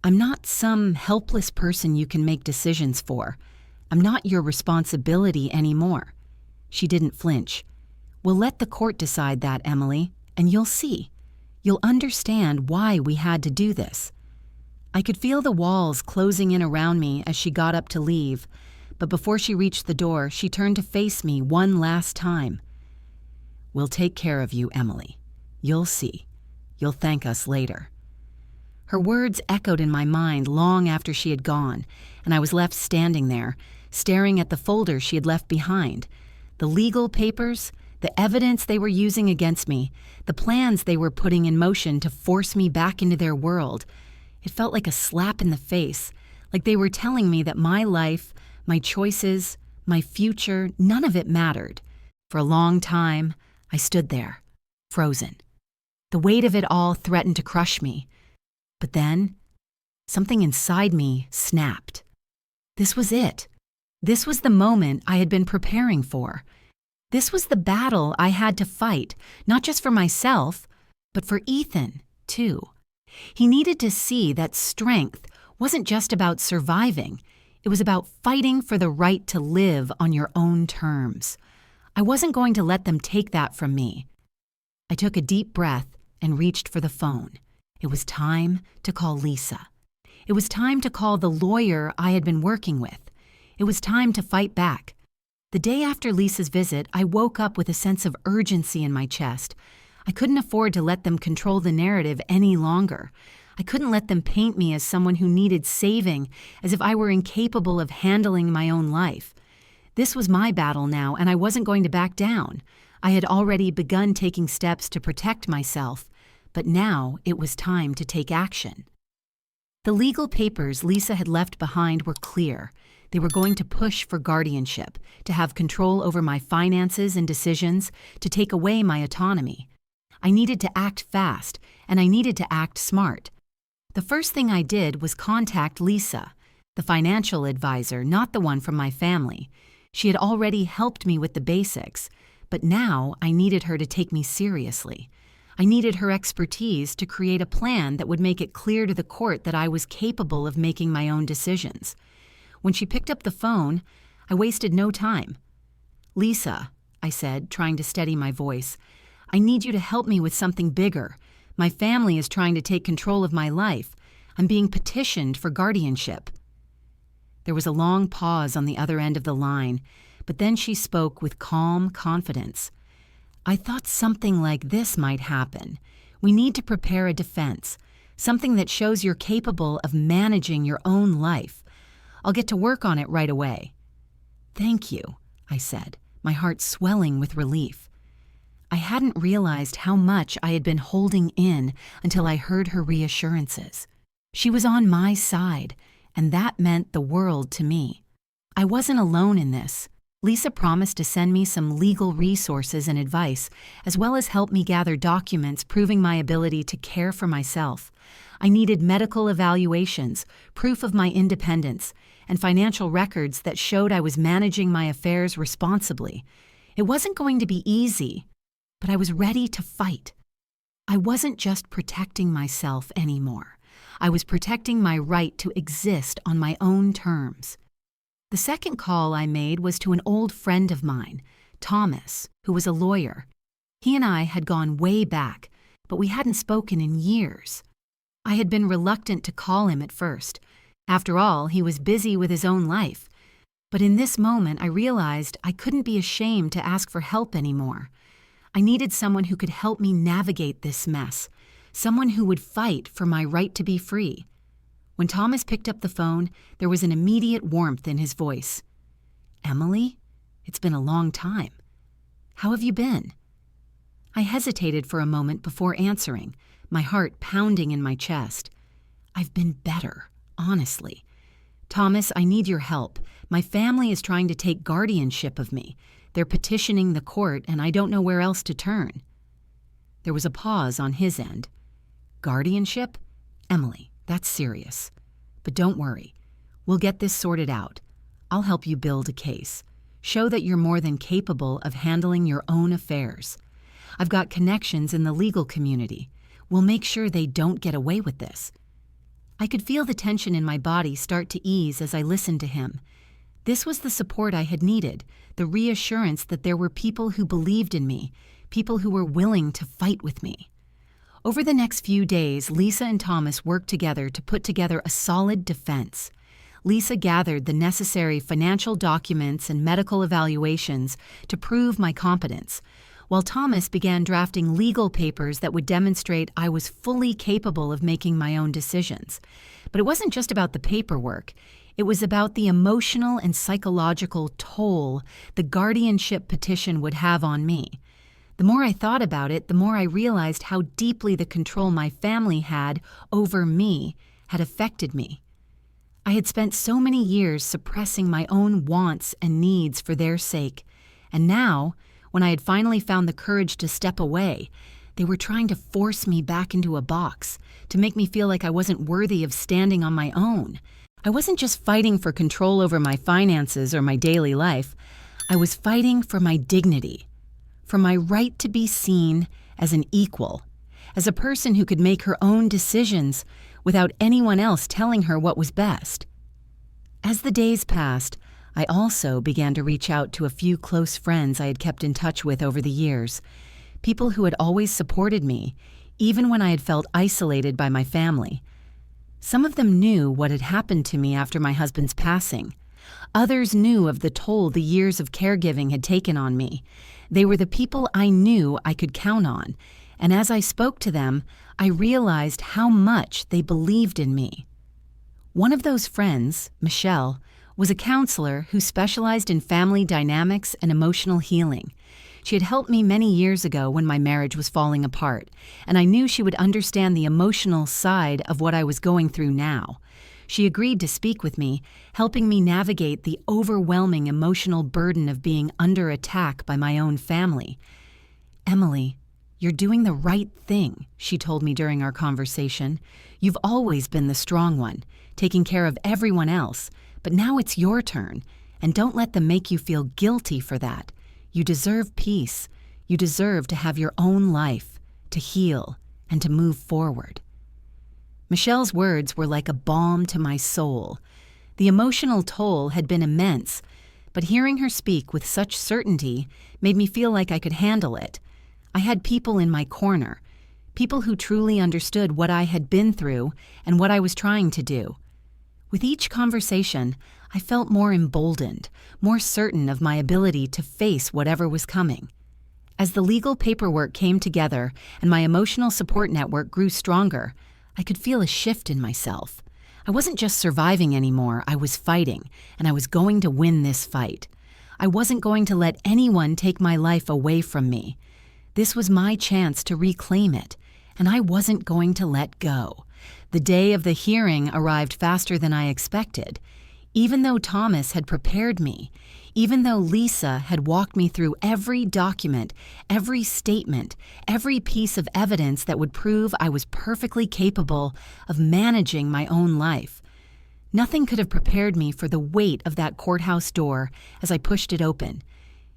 Speaker 1: "I'm not some helpless person you can make decisions for. I'm not your responsibility anymore." She didn't flinch. "We'll let the court decide that, Emily, and you'll see. You'll understand why we had to do this." I could feel the walls closing in around me as she got up to leave, but before she reached the door, she turned to face me one last time. "We'll take care of you, Emily. You'll see. You'll thank us later." Her words echoed in my mind long after she had gone, and I was left standing there, staring at the folder she had left behind. The legal papers, the evidence they were using against me, the plans they were putting in motion to force me back into their world. It felt like a slap in the face, like they were telling me that my life, my choices, my future, none of it mattered. For a long time, I stood there, frozen. The weight of it all threatened to crush me. But then, something inside me snapped. This was it. This was the moment I had been preparing for. This was the battle I had to fight, not just for myself, but for Ethan, too. He needed to see that strength wasn't just about surviving. It was about fighting for the right to live on your own terms. I wasn't going to let them take that from me. I took a deep breath and reached for the phone. It was time to call Lisa. It was time to call the lawyer I had been working with. It was time to fight back. The day after Lisa's visit, I woke up with a sense of urgency in my chest. I couldn't afford to let them control the narrative any longer. I couldn't let them paint me as someone who needed saving, as if I were incapable of handling my own life. This was my battle now, and I wasn't going to back down. I had already begun taking steps to protect myself, but now it was time to take action. The legal papers Lisa had left behind were clear. They were going to push for guardianship, to have control over my finances and decisions, to take away my autonomy. I needed to act fast, and I needed to act smart. The first thing I did was contact Lisa, the financial advisor, not the one from my family. She had already helped me with the basics, but now I needed her to take me seriously. I needed her expertise to create a plan that would make it clear to the court that I was capable of making my own decisions. When she picked up the phone, I wasted no time. "Lisa," I said, trying to steady my voice, "I need you to help me with something bigger. My family is trying to take control of my life. I'm being petitioned for guardianship." There was a long pause on the other end of the line. but then she spoke with calm confidence. "I thought something like this might happen. We need to prepare a defense, something that shows you're capable of managing your own life. I'll get to work on it right away." "Thank you," I said, my heart swelling with relief. I hadn't realized how much I had been holding in until I heard her reassurances. She was on my side, and that meant the world to me. I wasn't alone in this. Lisa promised to send me some legal resources and advice, as well as help me gather documents proving my ability to care for myself. I needed medical evaluations, proof of my independence, and financial records that showed I was managing my affairs responsibly. It wasn't going to be easy, but I was ready to fight. I wasn't just protecting myself anymore. I was protecting my right to exist on my own terms. The second call I made was to an old friend of mine, Thomas, who was a lawyer. He and I had gone way back, but we hadn't spoken in years. I had been reluctant to call him at first. After all, he was busy with his own life. But in this moment, I realized I couldn't be ashamed to ask for help anymore. I needed someone who could help me navigate this mess, someone who would fight for my right to be free. When Thomas picked up the phone, there was an immediate warmth in his voice. "Emily, it's been a long time. How have you been?" I hesitated for a moment before answering, my heart pounding in my chest. "I've been better, honestly. Thomas, I need your help. My family is trying to take guardianship of me. They're petitioning the court, and I don't know where else to turn." There was a pause on his end. "Guardianship? Emily, that's serious. But don't worry. We'll get this sorted out. I'll help you build a case. Show that you're more than capable of handling your own affairs. I've got connections in the legal community. We'll make sure they don't get away with this." I could feel the tension in my body start to ease as I listened to him. This was the support I had needed, the reassurance that there were people who believed in me, people who were willing to fight with me. Over the next few days, Lisa and Thomas worked together to put together a solid defense. Lisa gathered the necessary financial documents and medical evaluations to prove my competence, while Thomas began drafting legal papers that would demonstrate I was fully capable of making my own decisions. But it wasn't just about the paperwork. It was about the emotional and psychological toll the guardianship petition would have on me. The more I thought about it, the more I realized how deeply the control my family had over me had affected me. I had spent so many years suppressing my own wants and needs for their sake, and now, when I had finally found the courage to step away, they were trying to force me back into a box, to make me feel like I wasn't worthy of standing on my own. I wasn't just fighting for control over my finances or my daily life. I was fighting for my dignity, for my right to be seen as an equal, as a person who could make her own decisions without anyone else telling her what was best. As the days passed, I also began to reach out to a few close friends I had kept in touch with over the years, people who had always supported me, even when I had felt isolated by my family. Some of them knew what had happened to me after my husband's passing. Others knew of the toll the years of caregiving had taken on me. They were the people I knew I could count on, and as I spoke to them, I realized how much they believed in me. One of those friends, Michelle, was a counselor who specialized in family dynamics and emotional healing. She had helped me many years ago when my marriage was falling apart, and I knew she would understand the emotional side of what I was going through now. She agreed to speak with me, helping me navigate the overwhelming emotional burden of being under attack by my own family. "Emily, you're doing the right thing," she told me during our conversation. "You've always been the strong one, taking care of everyone else, but now it's your turn, and don't let them make you feel guilty for that. You deserve peace. You deserve to have your own life, to heal, and to move forward." Michelle's words were like a balm to my soul. The emotional toll had been immense, but hearing her speak with such certainty made me feel like I could handle it. I had people in my corner, people who truly understood what I had been through and what I was trying to do. With each conversation, I felt more emboldened, more certain of my ability to face whatever was coming. As the legal paperwork came together and my emotional support network grew stronger, I could feel a shift in myself. I wasn't just surviving anymore, I was fighting, and I was going to win this fight. I wasn't going to let anyone take my life away from me. This was my chance to reclaim it, and I wasn't going to let go. The day of the hearing arrived faster than I expected. Even though Thomas had prepared me, even though Lisa had walked me through every document, every statement, every piece of evidence that would prove I was perfectly capable of managing my own life, nothing could have prepared me for the weight of that courthouse door as I pushed it open.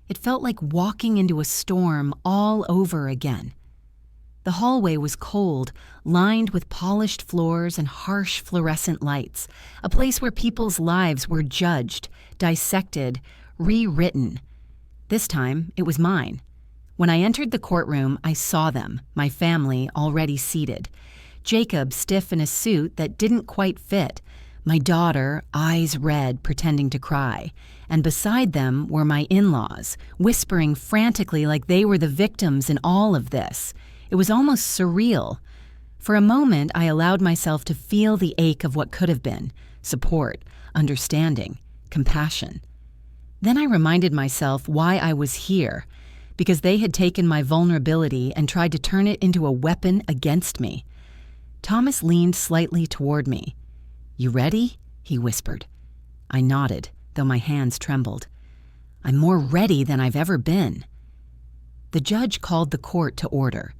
Speaker 1: It felt like walking into a storm all over again. The hallway was cold, lined with polished floors and harsh fluorescent lights, a place where people's lives were judged, dissected, rewritten. This time, it was mine. When I entered the courtroom, I saw them, my family, already seated. Jacob, stiff in a suit that didn't quite fit. My daughter, eyes red, pretending to cry. And beside them were my in-laws, whispering frantically like they were the victims in all of this. It was almost surreal. For a moment, I allowed myself to feel the ache of what could have been: support, understanding, compassion. Then I reminded myself why I was here, because they had taken my vulnerability and tried to turn it into a weapon against me. Thomas leaned slightly toward me. "You ready?" he whispered. I nodded, though my hands trembled. "I'm more ready than I've ever been." The judge called the court to order.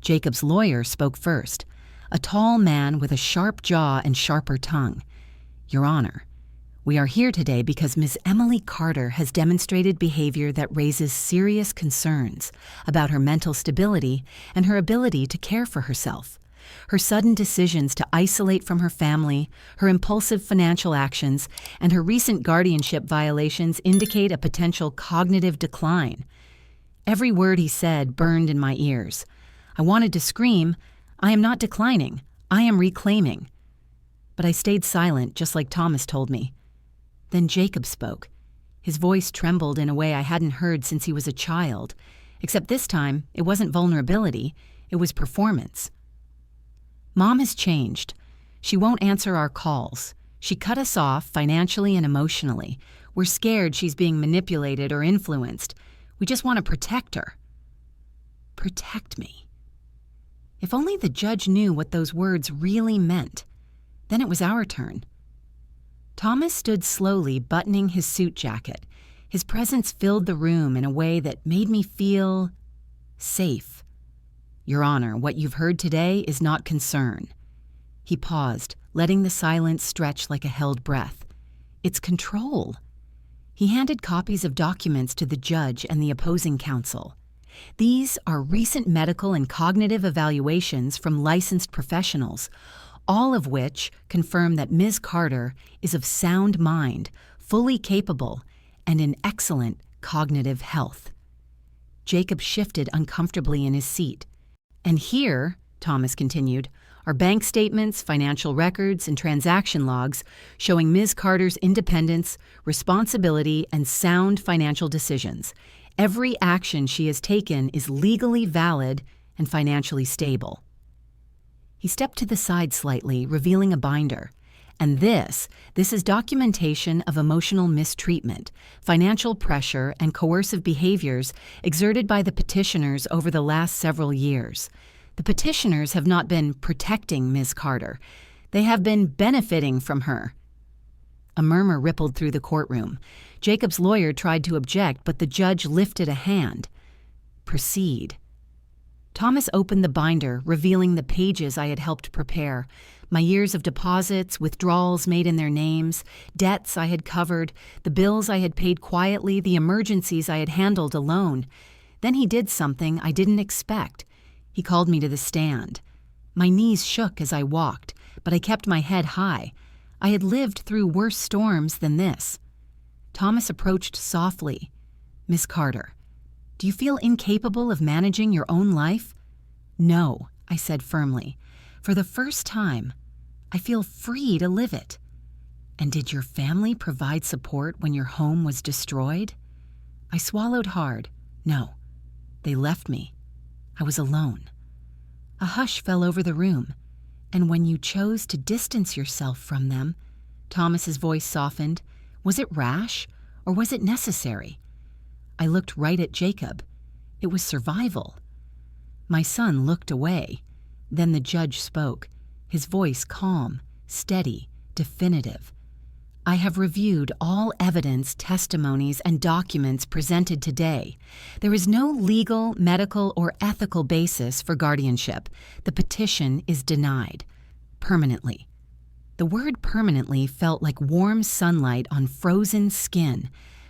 Speaker 1: Jacob's lawyer spoke first, a tall man with a sharp jaw and sharper tongue. "Your Honor, we are here today because Ms. Emily Carter has demonstrated behavior that raises serious concerns about her mental stability and her ability to care for herself. Her sudden decisions to isolate from her family, her impulsive financial actions, and her recent guardianship violations indicate a potential cognitive decline." Every word he said burned in my ears. I wanted to scream, "I am not declining, I am reclaiming." But I stayed silent, just like Thomas told me. Then Jacob spoke. His voice trembled in a way I hadn't heard since he was a child, except this time it wasn't vulnerability, it was performance. "Mom has changed. She won't answer our calls. She cut us off financially and emotionally. We're scared she's being manipulated or influenced. We just want to protect her." Protect me. If only the judge knew what those words really meant. Then it was our turn. Thomas stood slowly, buttoning his suit jacket. His presence filled the room in a way that made me feel safe. "Your Honor, what you've heard today is not concern." He paused, letting the silence stretch like a held breath. "It's control." He handed copies of documents to the judge and the opposing counsel. "These are recent medical and cognitive evaluations from licensed professionals, all of which confirm that Ms. Carter is of sound mind, fully capable, and in excellent cognitive health." Jacob shifted uncomfortably in his seat. "And here," Thomas continued, "are bank statements, financial records, and transaction logs showing Ms. Carter's independence, responsibility, and sound financial decisions. Every action she has taken is legally valid and financially stable." He stepped to the side slightly, revealing a binder. "And this is documentation of emotional mistreatment, financial pressure, and coercive behaviors exerted by the petitioners over the last several years. The petitioners have not been protecting Ms. Carter. They have been benefiting from her." A murmur rippled through the courtroom. Jacob's lawyer tried to object, but the judge lifted a hand. "Proceed." Thomas opened the binder, revealing the pages I had helped prepare. My years of deposits, withdrawals made in their names, debts I had covered, the bills I had paid quietly, the emergencies I had handled alone. Then he did something I didn't expect. He called me to the stand. My knees shook as I walked, but I kept my head high. I had lived through worse storms than this. Thomas approached softly. "Miss Carter, do you feel incapable of managing your own life?" "No," I said firmly. "For the first time, I feel free to live it." And did your family provide support when your home was destroyed? I swallowed hard. No, they left me. I was alone. A hush fell over the room, and when you chose to distance yourself from them, Thomas's voice softened. Was it rash, or was it necessary? I looked right at Jacob. It was survival. My son looked away. Then the judge spoke, his voice calm, steady, definitive. I have reviewed all evidence, testimonies, and documents presented today. There is no legal, medical, or ethical basis for guardianship. The petition is denied. Permanently. The word permanently felt like warm sunlight on frozen skin,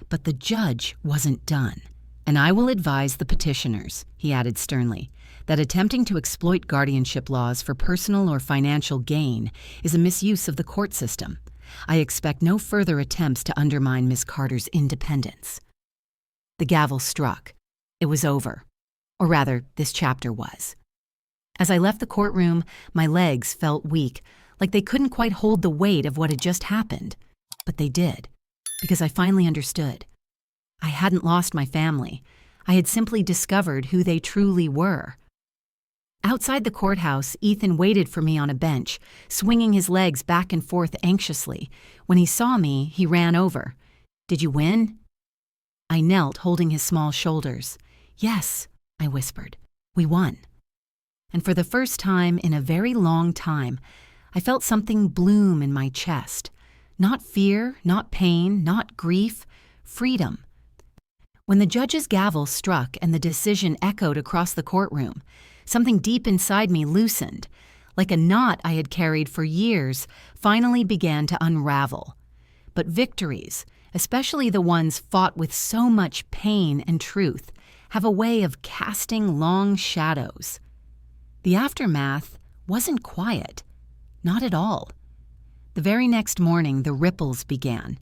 Speaker 1: but the judge wasn't done. And I will advise the petitioners, he added sternly, that attempting to exploit guardianship laws for personal or financial gain is a misuse of the court system. I expect no further attempts to undermine Miss Carter's independence. The gavel struck. It was over. Or rather, this chapter was. As I left the courtroom, my legs felt weak, like they couldn't quite hold the weight of what had just happened. But they did, because I finally understood. I hadn't lost my family. I had simply discovered who they truly were. Outside the courthouse, Ethan waited for me on a bench, swinging his legs back and forth anxiously. When he saw me, he ran over. "Did you win?" I knelt, holding his small shoulders. "Yes," I whispered. "We won." And for the first time in a very long time, I felt something bloom in my chest. Not fear, not pain, not grief, freedom. When the judge's gavel struck and the decision echoed across the courtroom, something deep inside me loosened, like a knot I had carried for years, finally began to unravel. But victories, especially the ones fought with so much pain and truth, have a way of casting long shadows. The aftermath wasn't quiet, not at all. The very next morning, the ripples began.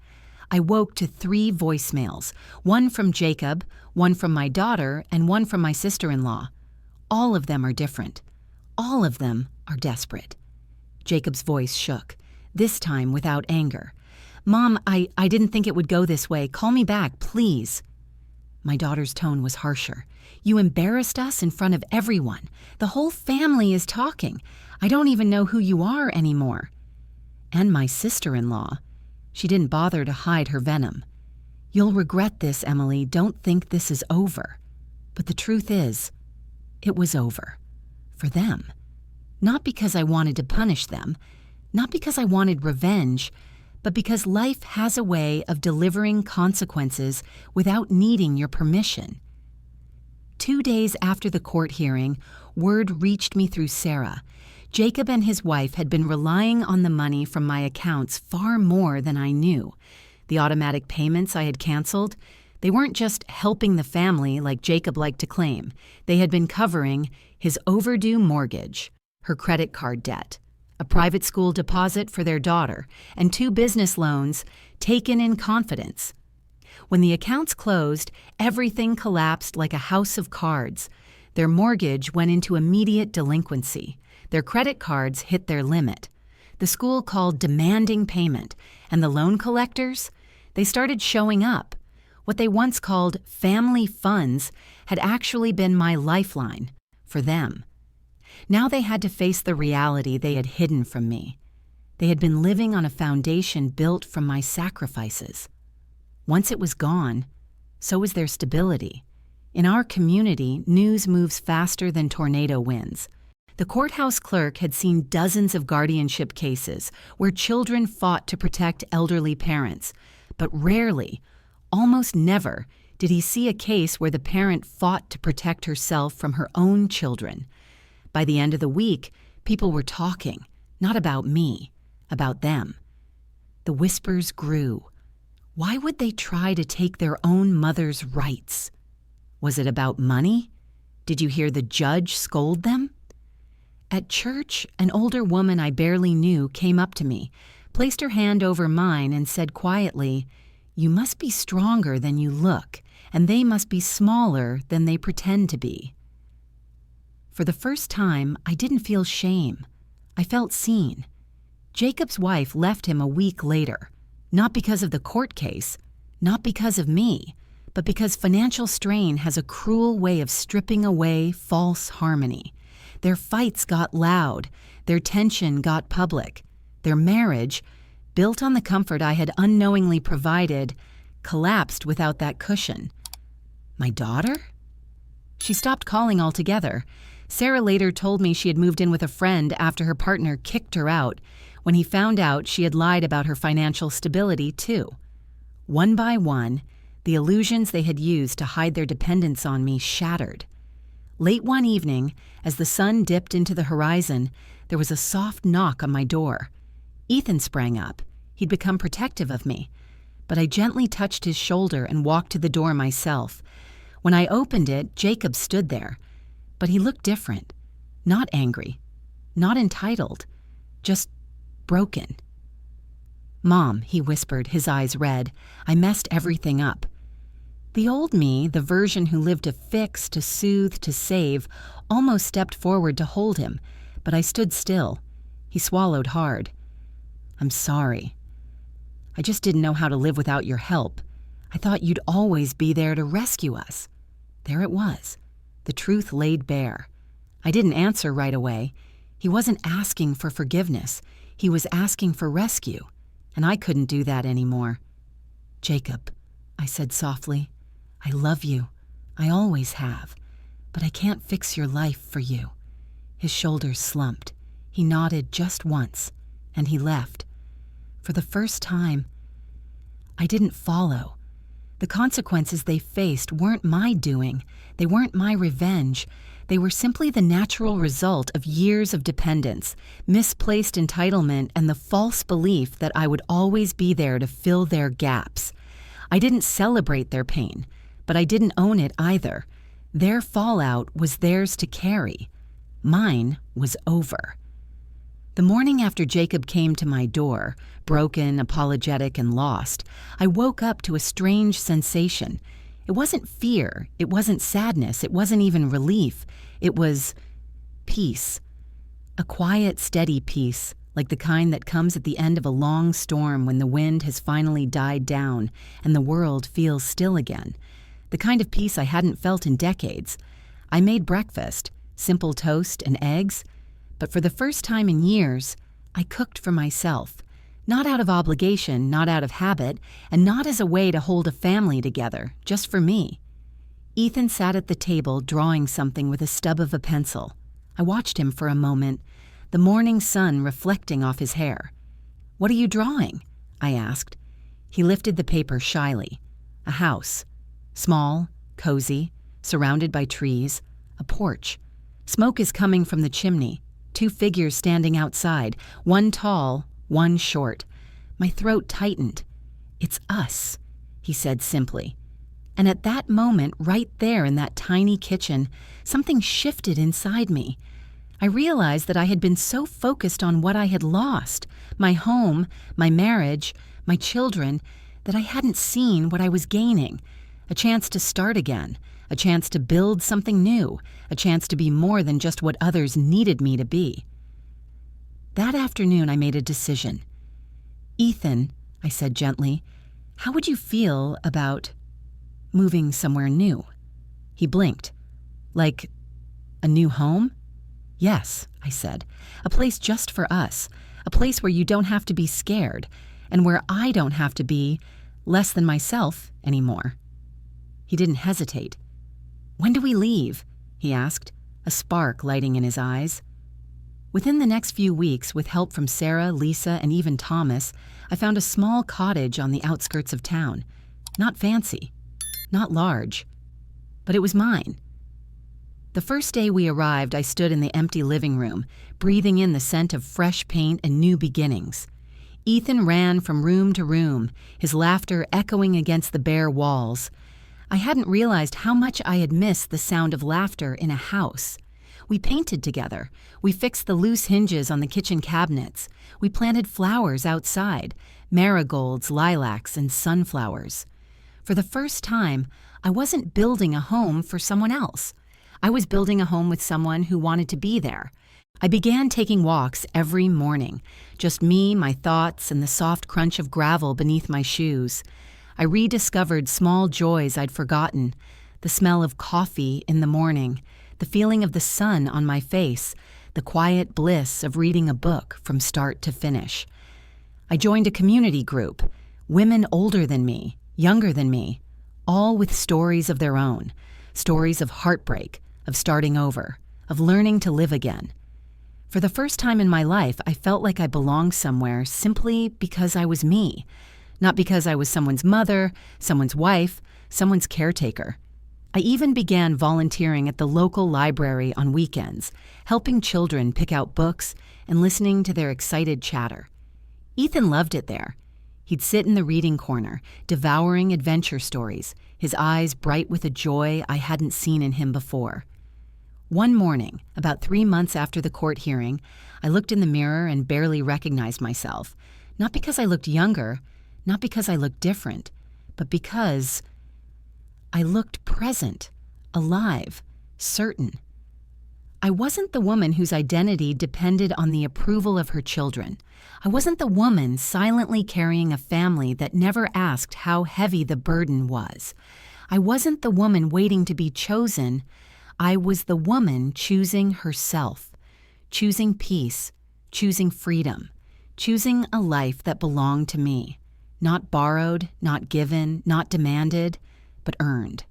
Speaker 1: I woke to 3 voicemails, one from Jacob, one from my daughter, and one from my sister-in-law. All of them are different. All of them are desperate. Jacob's voice shook, this time without anger. "Mom, I didn't think it would go this way. Call me back, please." My daughter's tone was harsher. "You embarrassed us in front of everyone. The whole family is talking. I don't even know who you are anymore." And my sister-in-law. She didn't bother to hide her venom. "You'll regret this, Emily. Don't think this is over." But the truth is, it was over. For them. Not because I wanted to punish them, not because I wanted revenge, but because life has a way of delivering consequences without needing your permission. 2 days after the court hearing, word reached me through Sarah. Jacob and his wife had been relying on the money from my accounts far more than I knew. The automatic payments I had canceled, they weren't just helping the family like Jacob liked to claim. They had been covering his overdue mortgage, her credit card debt, a private school deposit for their daughter, and 2 business loans taken in confidence. When the accounts closed, everything collapsed like a house of cards. Their mortgage went into immediate delinquency. Their credit cards hit their limit. The school called demanding payment, and the loan collectors, they started showing up. What they once called family funds had actually been my lifeline, for them. Now they had to face the reality they had hidden from me. They had been living on a foundation built from my sacrifices. Once it was gone, so was their stability. In our community, news moves faster than tornado winds. The courthouse clerk had seen dozens of guardianship cases where children fought to protect elderly parents, but rarely, almost never, did he see a case where the parent fought to protect herself from her own children. By the end of the week, people were talking, not about me, about them. The whispers grew. Why would they try to take their own mother's rights? Was it about money? Did you hear the judge scold them? At church, an older woman I barely knew came up to me, placed her hand over mine, and said quietly, "You must be stronger than you look, and they must be smaller than they pretend to be." For the first time, I didn't feel shame. I felt seen. Jacob's wife left him a week later, not because of the court case, not because of me, but because financial strain has a cruel way of stripping away false harmony. Their fights got loud, their tension got public, their marriage, built on the comfort I had unknowingly provided, collapsed without that cushion. My daughter? She stopped calling altogether. Sarah later told me she had moved in with a friend after her partner kicked her out when he found out she had lied about her financial stability too. One by one, the illusions they had used to hide their dependence on me shattered. Late one evening, as the sun dipped into the horizon, there was a soft knock on my door. Ethan sprang up. He'd become protective of me. But I gently touched his shoulder and walked to the door myself. When I opened it, Jacob stood there. But he looked different. Not angry. Not entitled. Just broken. "Mom," he whispered, his eyes red, "I messed everything up." The old me, the version who lived to fix, to soothe, to save, almost stepped forward to hold him, but I stood still. He swallowed hard. "I'm sorry. I just didn't know how to live without your help. I thought you'd always be there to rescue us." There it was. The truth laid bare. I didn't answer right away. He wasn't asking for forgiveness. He was asking for rescue, and I couldn't do that anymore. "Jacob," I said softly, "I love you. I always have. But I can't fix your life for you." His shoulders slumped. He nodded just once, and he left. For the first time, I didn't follow. The consequences they faced weren't my doing. They weren't my revenge. They were simply the natural result of years of dependence, misplaced entitlement, and the false belief that I would always be there to fill their gaps. I didn't celebrate their pain, but I didn't own it either. Their fallout was theirs to carry. Mine was over. The morning after Jacob came to my door, broken, apologetic, and lost, I woke up to a strange sensation. It wasn't fear, it wasn't sadness, it wasn't even relief. It was peace. A quiet, steady peace, like the kind that comes at the end of a long storm when the wind has finally died down and the world feels still again. The kind of peace I hadn't felt in decades. I made breakfast, simple toast and eggs, but for the first time in years, I cooked for myself. Not out of obligation, not out of habit, and not as a way to hold a family together, just for me. Ethan sat at the table drawing something with a stub of a pencil. I watched him for a moment, the morning sun reflecting off his hair. "What are you drawing?" I asked. He lifted the paper shyly. A house. Small, cozy, surrounded by trees, a porch. Smoke is coming from the chimney. 2 figures standing outside, one tall, one short. My throat tightened. "It's us," he said simply. And at that moment, right there in that tiny kitchen, something shifted inside me. I realized that I had been so focused on what I had lost, my home, my marriage, my children, that I hadn't seen what I was gaining. A chance to start again, a chance to build something new, a chance to be more than just what others needed me to be. That afternoon, I made a decision. "Ethan," I said gently, "how would you feel about moving somewhere new?" He blinked. "Like a new home?" "Yes," I said, "a place just for us, a place where you don't have to be scared, and where I don't have to be less than myself anymore." He didn't hesitate. "When do we leave?" he asked, a spark lighting in his eyes. Within the next few weeks, with help from Sarah, Lisa, and even Thomas, I found a small cottage on the outskirts of town. Not fancy, not large, but it was mine. The first day we arrived, I stood in the empty living room, breathing in the scent of fresh paint and new beginnings. Ethan ran from room to room, his laughter echoing against the bare walls. I hadn't realized how much I had missed the sound of laughter in a house. We painted together. We fixed the loose hinges on the kitchen cabinets. We planted flowers outside, marigolds, lilacs, and sunflowers. For the first time, I wasn't building a home for someone else. I was building a home with someone who wanted to be there, I began taking walks every morning, just me, my thoughts, and the soft crunch of gravel beneath my shoes. I rediscovered small joys I'd forgotten, the smell of coffee in the morning, the feeling of the sun on my face, the quiet bliss of reading a book from start to finish. I joined a community group, women older than me, younger than me, all with stories of their own, stories of heartbreak, of starting over, of learning to live again. For the first time in my life, I felt like I belonged somewhere simply because I was me, not because I was someone's mother, someone's wife, someone's caretaker. I even began volunteering at the local library on weekends, helping children pick out books and listening to their excited chatter. Ethan loved it there. He'd sit in the reading corner, devouring adventure stories, his eyes bright with a joy I hadn't seen in him before. One morning, about 3 months after the court hearing, I looked in the mirror and barely recognized myself, not because I looked younger, not because I looked different, but because I looked present, alive, certain. I wasn't the woman whose identity depended on the approval of her children. I wasn't the woman silently carrying a family that never asked how heavy the burden was. I wasn't the woman waiting to be chosen. I was the woman choosing herself, choosing peace, choosing freedom, choosing a life that belonged to me, not borrowed, not given, not demanded, but earned.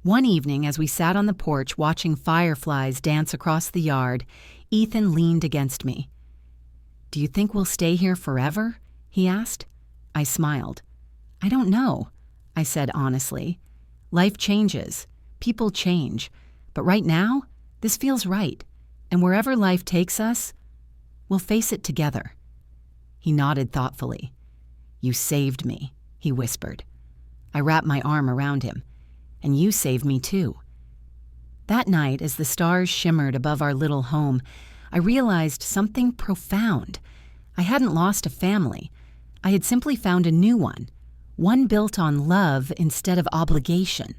Speaker 1: One evening, as we sat on the porch watching fireflies dance across the yard, Ethan leaned against me. "Do you think we'll stay here forever?" he asked. I smiled. "I don't know," I said honestly. "Life changes. People change. But right now, this feels right. And wherever life takes us, we'll face it together." He nodded thoughtfully. "You saved me," he whispered. I wrapped my arm around him. "And you saved me too." That night, as the stars shimmered above our little home, I realized something profound. I hadn't lost a family. I had simply found a new one built on love instead of obligation,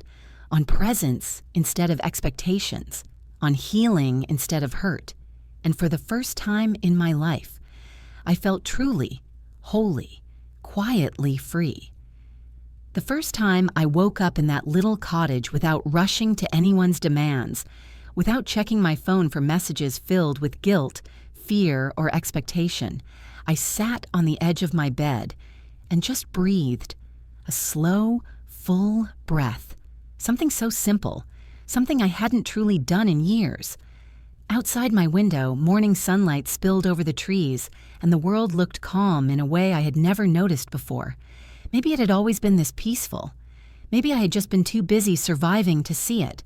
Speaker 1: on presence instead of expectations, on healing instead of hurt. And for the first time in my life, I felt truly, wholly, quietly free. The first time I woke up in that little cottage without rushing to anyone's demands, without checking my phone for messages filled with guilt, fear, or expectation, I sat on the edge of my bed and just breathed, a slow, full breath. Something so simple, something I hadn't truly done in years. Outside my window, morning sunlight spilled over the trees, and the world looked calm in a way I had never noticed before. Maybe it had always been this peaceful. Maybe I had just been too busy surviving to see it.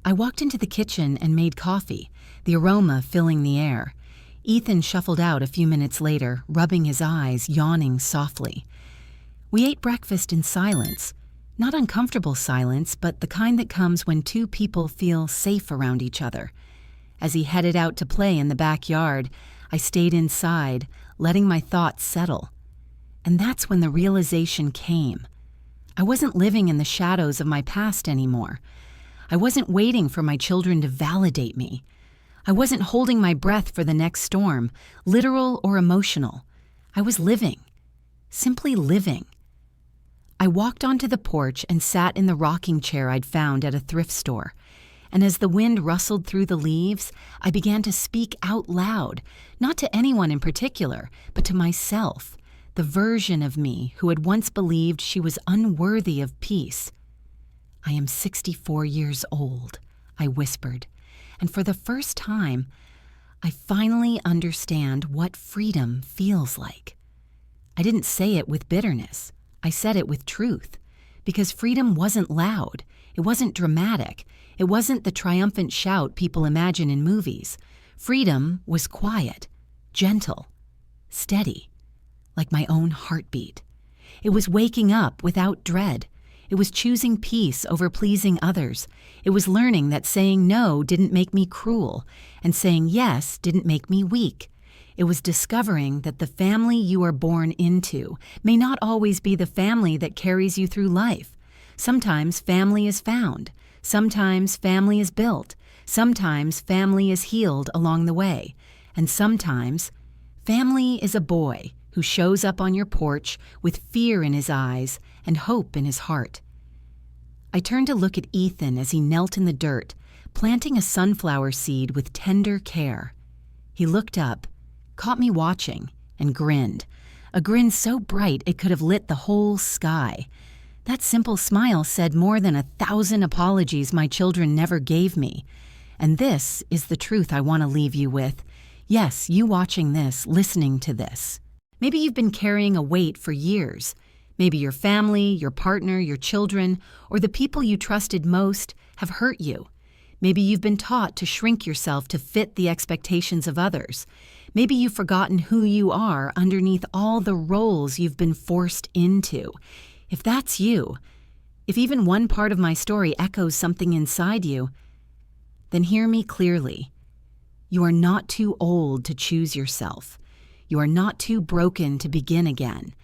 Speaker 1: I walked into the kitchen and made coffee, the aroma filling the air. Ethan shuffled out a few minutes later, rubbing his eyes, yawning softly. We ate breakfast in silence. Not uncomfortable silence, but the kind that comes when two people feel safe around each other. As he headed out to play in the backyard, I stayed inside, letting my thoughts settle. And that's when the realization came. I wasn't living in the shadows of my past anymore. I wasn't waiting for my children to validate me. I wasn't holding my breath for the next storm, literal or emotional. I was living, simply living. I walked onto the porch and sat in the rocking chair I'd found at a thrift store. And as the wind rustled through the leaves, I began to speak out loud, not to anyone in particular, but to myself, the version of me who had once believed she was unworthy of peace. "I am 64 years old," I whispered, and for the first time, I finally understand what freedom feels like. I didn't say it with bitterness. I said it with truth, because freedom wasn't loud. It wasn't dramatic. It wasn't the triumphant shout people imagine in movies. Freedom was quiet, gentle, steady, like my own heartbeat. It was waking up without dread. It was choosing peace over pleasing others. It was learning that saying no didn't make me cruel, and saying yes didn't make me weak. It was discovering that the family you are born into may not always be the family that carries you through life. Sometimes family is found. Sometimes family is built. Sometimes family is healed along the way, and sometimes family is a boy who shows up on your porch with fear in his eyes and hope in his heart. I turned to look at Ethan as he knelt in the dirt, planting a sunflower seed with tender care. He looked up, caught me watching, and grinned, a grin so bright it could have lit the whole sky. That simple smile said more than 1,000 apologies my children never gave me. And this is the truth I want to leave you with. Yes, you watching this, listening to this. Maybe you've been carrying a weight for years. Maybe your family, your partner, your children, or the people you trusted most have hurt you. Maybe you've been taught to shrink yourself to fit the expectations of others. Maybe you've forgotten who you are underneath all the roles you've been forced into. If that's you, if even one part of my story echoes something inside you, then hear me clearly. You are not too old to choose yourself. You are not too broken to begin again.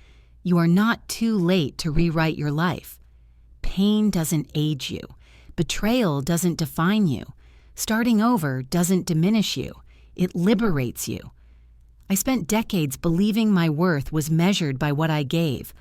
Speaker 1: You are not too late to rewrite your life. Pain doesn't age you. Betrayal doesn't define you. Starting over doesn't diminish you. It liberates you. I spent decades believing my worth was measured by what I gave.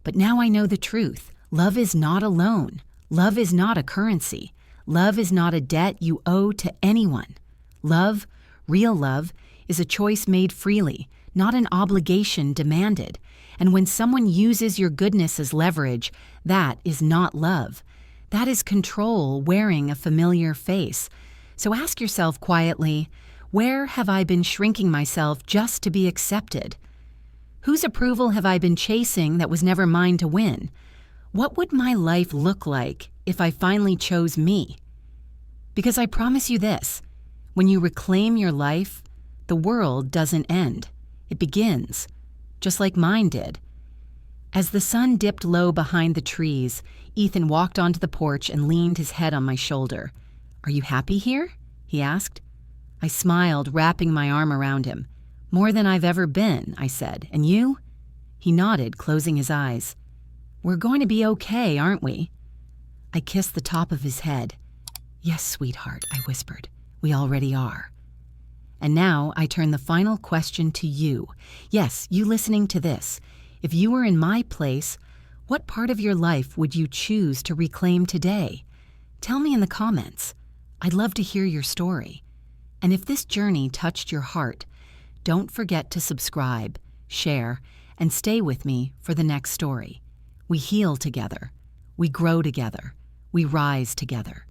Speaker 1: But now I know the truth. Love is not a loan. Love is not a currency. Love is not a debt you owe to anyone. Love, real love, is a choice made freely, not an obligation demanded. And when someone uses your goodness as leverage, that is not love. That is control wearing a familiar face. So ask yourself quietly, where have I been shrinking myself just to be accepted? Whose approval have I been chasing that was never mine to win? What would my life look like if I finally chose me? Because I promise you this, when you reclaim your life, the world doesn't end. It begins, just like mine did. As the sun dipped low behind the trees, Ethan walked onto the porch and leaned his head on my shoulder. "Are you happy here?" he asked. I smiled, wrapping my arm around him. "More than I've ever been," I said. "And you?" He nodded, closing his eyes. "We're going to be okay, aren't we?" I kissed the top of his head. "Yes, sweetheart," I whispered. "We already are." And now I turn the final question to you. Yes, you listening to this. If you were in my place, what part of your life would you choose to reclaim today? Tell me in the comments. I'd love to hear your story. And if this journey touched your heart, don't forget to subscribe, share, and stay with me for the next story. We heal together. We grow together. We rise together.